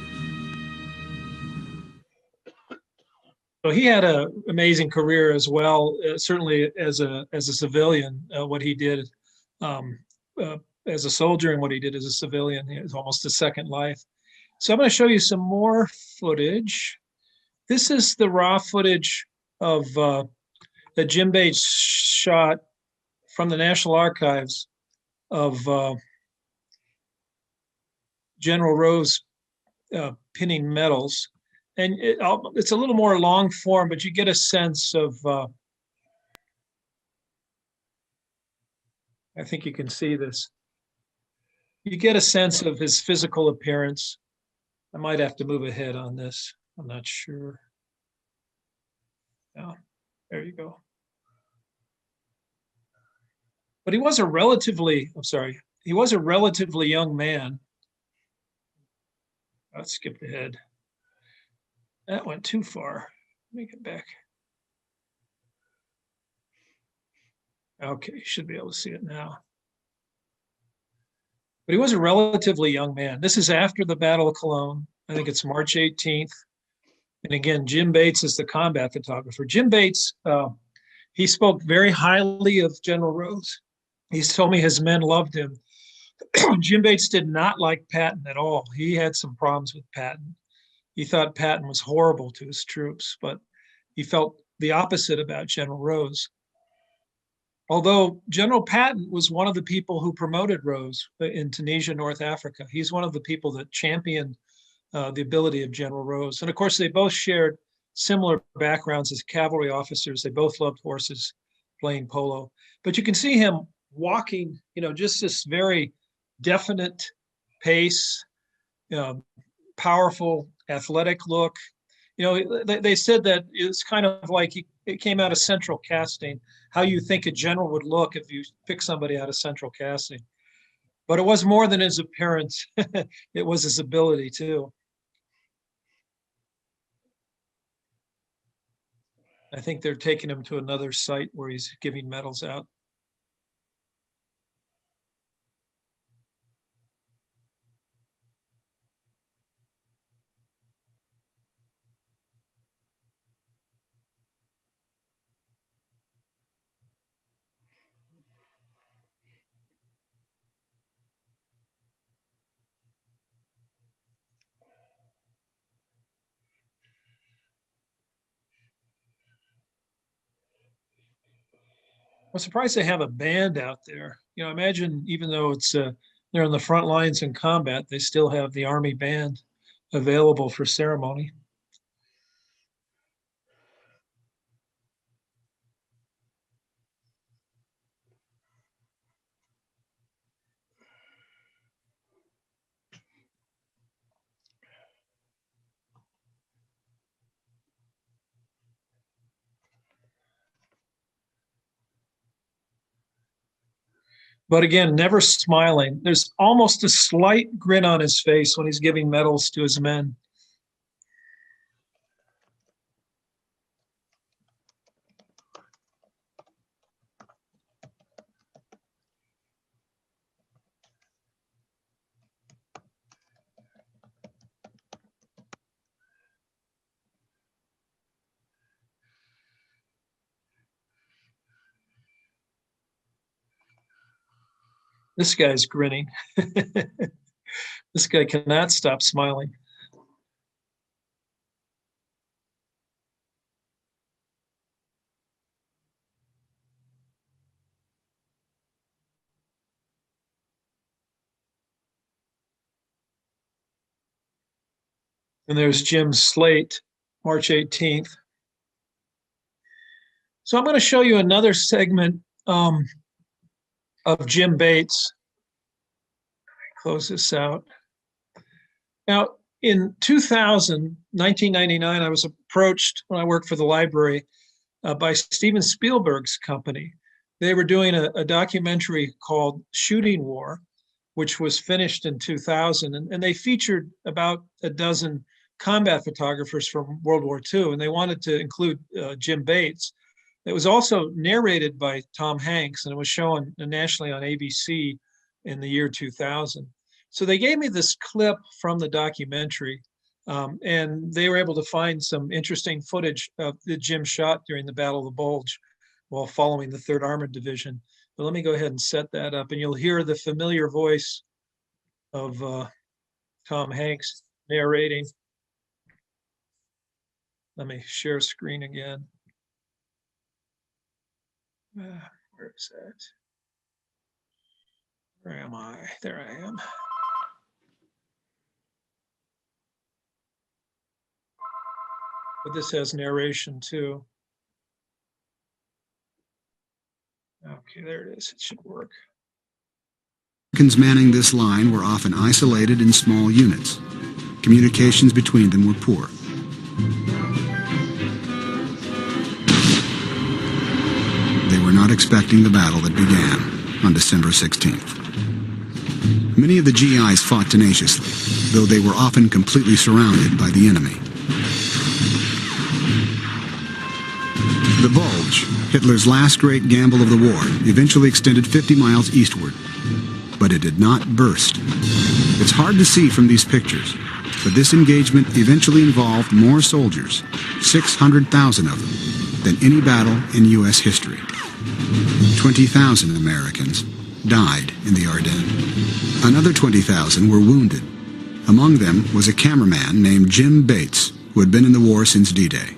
So he had an amazing career as well, certainly as a civilian, what he did as a soldier and what he did as a civilian. It was almost a second life. So I'm going to show you some more footage. This is the raw footage of that Jim Bates shot from the National Archives of General Rose pinning medals. And it's a little more long form, but you get a sense of, I think you can see this. You get a sense of his physical appearance. I might have to move ahead on this. I'm not sure. Yeah, there you go. But he was a relatively young man. I skipped ahead. That went too far. Let me get back. Okay, you should be able to see it now. But he was a relatively young man. This is after the Battle of Cologne. I think it's March 18th. And again, Jim Bates is the combat photographer. Jim Bates, he spoke very highly of General Rose. He's told me his men loved him. Jim Bates did not like Patton at all. He had some problems with Patton. He thought Patton was horrible to his troops, but he felt the opposite about General Rose. Although General Patton was one of the people who promoted Rose in Tunisia, North Africa. He's one of the people that championed the ability of General Rose. And of course, they both shared similar backgrounds as cavalry officers. They both loved horses, playing polo. But you can see him walking, just this very definite pace, powerful, athletic look. They said that it's kind of like it came out of central casting, how you think a general would look if you pick somebody out of central casting. But it was more than his appearance. It was his ability too. I think they're taking him to another site where he's giving medals out. I'm surprised they have a band out there. Imagine even though it's they're on the front lines in combat, they still have the Army band available for ceremony. But again, never smiling. There's almost a slight grin on his face when he's giving medals to his men. This guy's grinning. This guy cannot stop smiling. And there's Jim's slate, March 18th. So I'm going to show you another segment of Jim Bates. Close this out. Now, in 1999, I was approached when I worked for the library by Steven Spielberg's company. They were doing a documentary called Shooting War, which was finished in 2000. And they featured about a dozen combat photographers from World War II, and they wanted to include Jim Bates. It was also narrated by Tom Hanks, and it was shown nationally on ABC in the year 2000. So they gave me this clip from the documentary, and they were able to find some interesting footage that Jim shot during the Battle of the Bulge while following the 3rd Armored Division. But let me go ahead and set that up, and you'll hear the familiar voice of Tom Hanks narrating. Let me share screen again. Where is that? Where am I? There I am. But this has narration too. Okay, there it is. It should work. Americans manning this line were often isolated in small units. Communications between them were poor. They were not expecting the battle that began on December 16th. Many of the GIs fought tenaciously, though they were often completely surrounded by the enemy. The Bulge, Hitler's last great gamble of the war, eventually extended 50 miles eastward, but it did not burst. It's hard to see from these pictures, but this engagement eventually involved more soldiers, 600,000 of them, than any battle in U.S. history. 20,000 Americans died in the Ardennes. Another 20,000 were wounded, Among them was a cameraman named Jim Bates, who had been in the war since D-Day.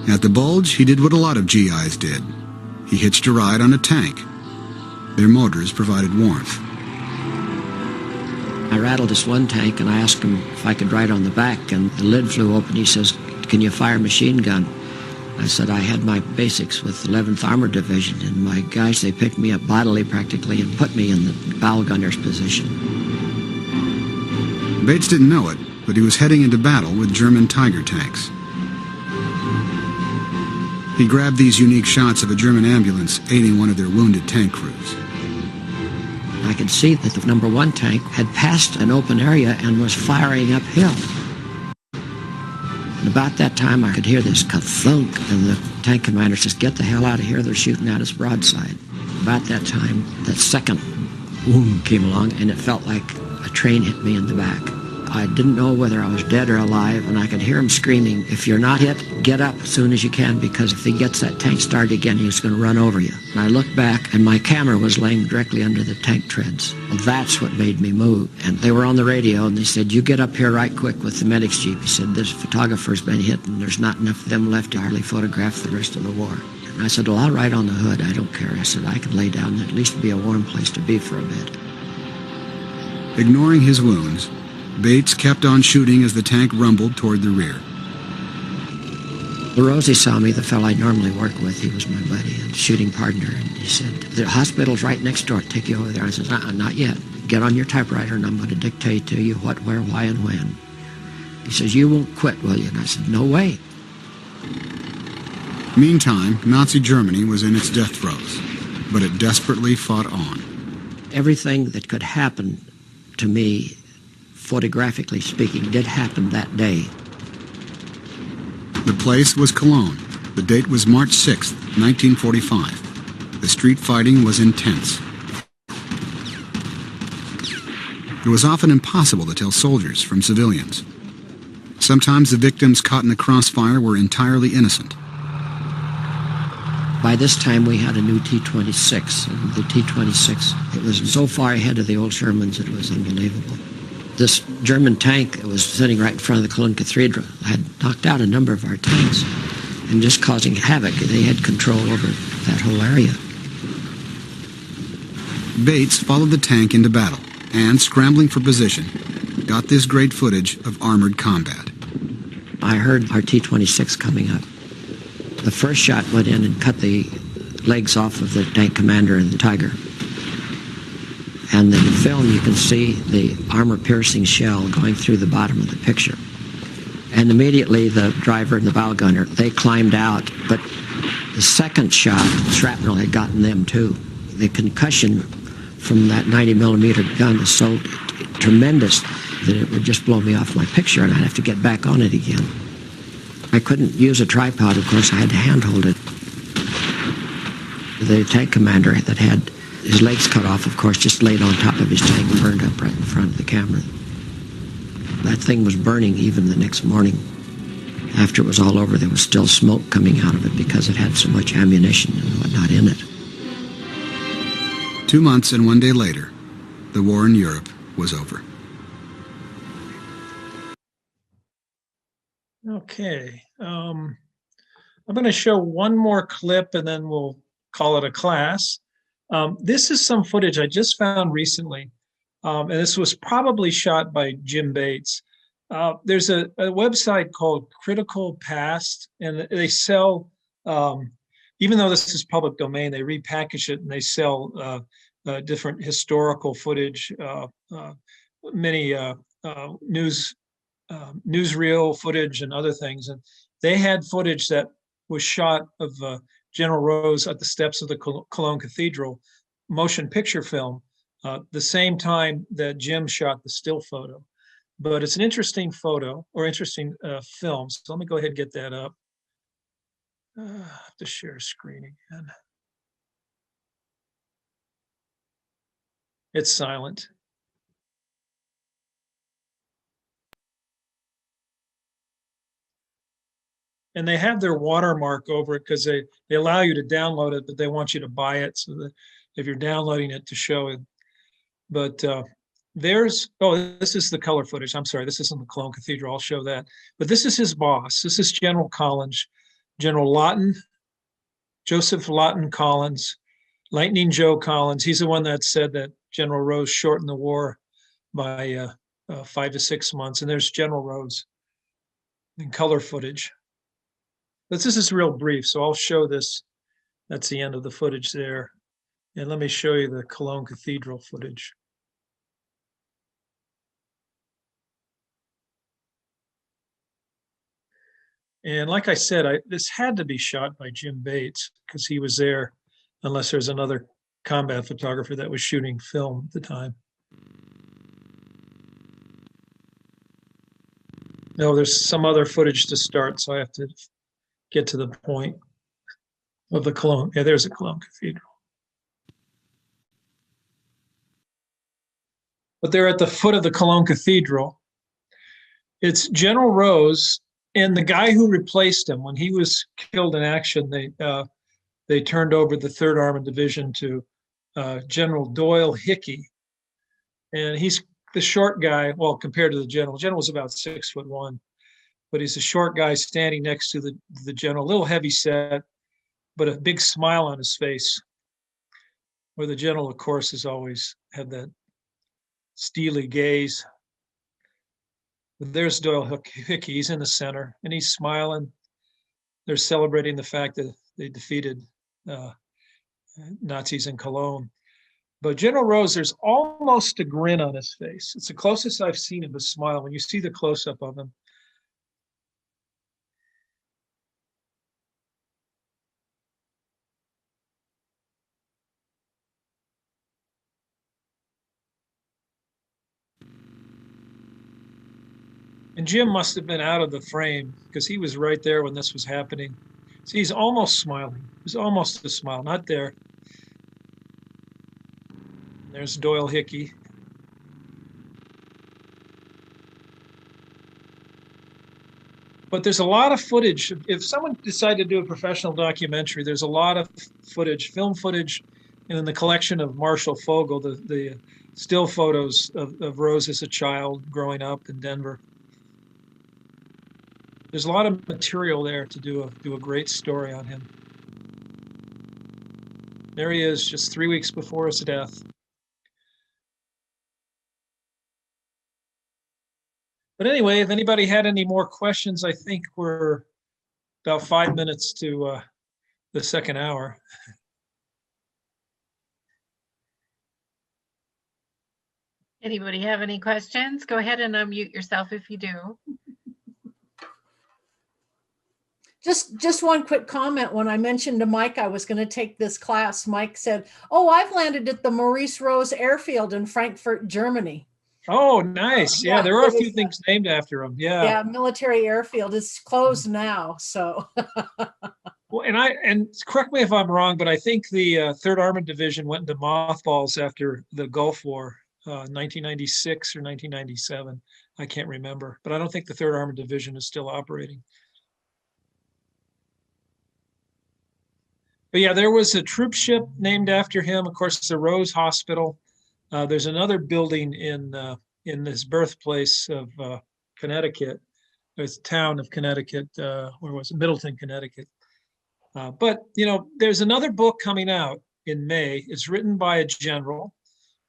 At the Bulge, he did what a lot of GIs did. He hitched a ride on a tank. Their motors provided warmth. I rattled this one tank and I asked him if I could ride on the back, and the lid flew open. He says, "Can you fire a machine gun?" I said I had my basics with 11th Armored Division, and my guys, they picked me up bodily practically and put me in the bow gunner's position. Bates didn't know it, but he was heading into battle with German Tiger tanks. He grabbed these unique shots of a German ambulance aiding one of their wounded tank crews. I could see that the number 1 tank had passed an open area and was firing uphill. And about that time, I could hear this ka-thunk, and the tank commander says, "Get the hell out of here, they're shooting at us broadside." About that time, that second boom came along, and it felt like a train hit me in the back. I didn't know whether I was dead or alive, and I could hear him screaming, "If you're not hit, get up as soon as you can, because if he gets that tank started again, he's going to run over you." And I looked back, and my camera was laying directly under the tank treads. Well, that's what made me move. And they were on the radio, and they said, "You get up here right quick with the medic's jeep." He said, "This photographer's been hit, and there's not enough of them left to hardly photograph the rest of the war." And I said, "Well, I'll ride on the hood. I don't care." I said, "I can lay down and at least be a warm place to be for a bit." Ignoring his wounds, Bates kept on shooting as the tank rumbled toward the rear. Rosie saw me, the fellow I normally work with. He was my buddy and shooting partner, and he said, "The hospital's right next door. Take you over there." I said, "Not yet. Get on your typewriter, and I'm going to dictate to you what, where, why, and when." He says, "You won't quit, will you?" And I said, "No way." Meantime, Nazi Germany was in its death throes, but it desperately fought on. Everything that could happen to me, photographically speaking, did happen that day. The place was Cologne. The date was March 6th, 1945. The street fighting was intense. It was often impossible to tell soldiers from civilians. Sometimes the victims caught in the crossfire were entirely innocent. By this time, we had a new T-26, and the T-26, it was so far ahead of the old Shermans, it was unbelievable. This German tank that was sitting right in front of the Cologne Cathedral had knocked out a number of our tanks and just causing havoc. They had control over that whole area. Bates followed the tank into battle and, scrambling for position, got this great footage of armored combat. I heard our T-26 coming up. The first shot went in and cut the legs off of the tank commander and the Tiger. And in the film, you can see the armor-piercing shell going through the bottom of the picture. And immediately, the driver and the bow gunner, they climbed out. But the second shot, shrapnel had gotten them, too. The concussion from that 90-millimeter gun is so tremendous that it would just blow me off my picture, and I'd have to get back on it again. I couldn't use a tripod, of course. I had to handhold it. The tank commander that had his legs cut off, of course, just laid on top of his tank and burned up right in front of the camera. That thing was burning even the next morning. After it was all over, there was still smoke coming out of it because it had so much ammunition and whatnot in it. 2 months and 1 day later, the war in Europe was over. Okay. I'm going to show one more clip and then we'll call it a class. This is some footage I just found recently, and this was probably shot by Jim Bates. There's a website called Critical Past, and they sell, even though this is public domain, they repackage it and they sell different historical footage, many newsreel footage and other things. And they had footage that was shot of General Rose at the steps of the Cologne Cathedral, motion picture film, the same time that Jim shot the still photo. But it's an interesting photo, or interesting film. So let me go ahead and get that up. I have to share screen again. It's silent. And they have their watermark over it because they allow you to download it, but they want you to buy it so that if you're downloading it to show it. But this is the color footage. I'm sorry, this isn't the Cologne Cathedral. I'll show that. But this is his boss. This is General Collins, General Lawton, Joseph Lawton Collins, Lightning Joe Collins. He's the one that said that General Rose shortened the war by 5 to 6 months. And there's General Rose in color footage. But this is real brief, so I'll show this. That's the end of the footage there. And let me show you the Cologne Cathedral footage. And like I said, this had to be shot by Jim Bates because he was there, unless there's another combat photographer that was shooting film at the time. No, there's some other footage to start, so I have to get to the point of the Cologne. Yeah, there's a Cologne Cathedral. But they're at the foot of the Cologne Cathedral. It's General Rose and the guy who replaced him. When he was killed in action, they turned over the 3rd Armored Division to General Doyle Hickey. And he's the short guy, well, compared to the general. The general was about 6'1", but he's a short guy standing next to the general, a little heavy set, but a big smile on his face. Where the general, of course, has always had that steely gaze. But there's Doyle Hickey. He's in the center, and he's smiling. They're celebrating the fact that they defeated Nazis in Cologne. But General Rose, there's almost a grin on his face. It's the closest I've seen of a smile when you see the close-up of him. And Jim must have been out of the frame because he was right there when this was happening. See, he's almost smiling. There's almost a smile, not there. There's Doyle Hickey. But there's a lot of footage. If someone decided to do a professional documentary, there's a lot of footage, film footage, and in the collection of Marshall Fogel, the still photos of Rose as a child growing up in Denver. There's a lot of material there to do a great story on him. There he is, just 3 weeks before his death. But anyway, if anybody had any more questions, I think we're about 5 minutes to the second hour. Anybody have any questions? Go ahead and unmute yourself if you do. Just one quick comment. When I mentioned to Mike I was going to take this class, Mike said, "Oh, I've landed at the Maurice Rose Airfield in Frankfurt, Germany." Oh, nice. Yeah, there are a few things named after him. Yeah. Yeah, military airfield. It's closed now, so. Well, and correct me if I'm wrong, but I think the 3rd Armored Division went into mothballs after the Gulf War, 1996 or 1997. I can't remember, but I don't think the 3rd Armored Division is still operating. But yeah, there was a troop ship named after him. Of course, the Rose Hospital. There's another building in this birthplace of Connecticut, this town of Connecticut. Where was it? Middleton, Connecticut. But there's another book coming out in May. It's written by a general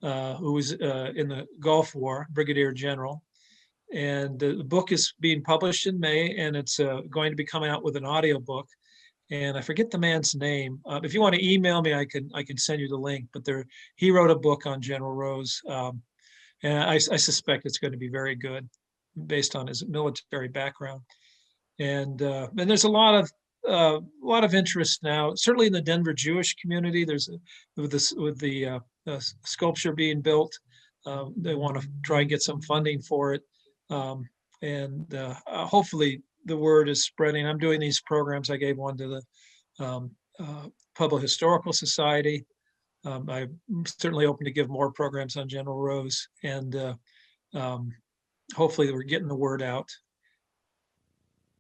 who was in the Gulf War, Brigadier General, and the book is being published in May, and it's going to be coming out with an audiobook. And I forget the man's name. If you want to email me, I can send you the link. But he wrote a book on General Rose, and I suspect it's going to be very good, based on his military background. And there's a lot of interest now, certainly in the Denver Jewish community. There's with the sculpture being built, they want to try and get some funding for it, and hopefully the word is spreading. I'm doing these programs. I gave one to the Public Historical Society. I'm certainly open to give more programs on General Rose, and hopefully we're getting the word out.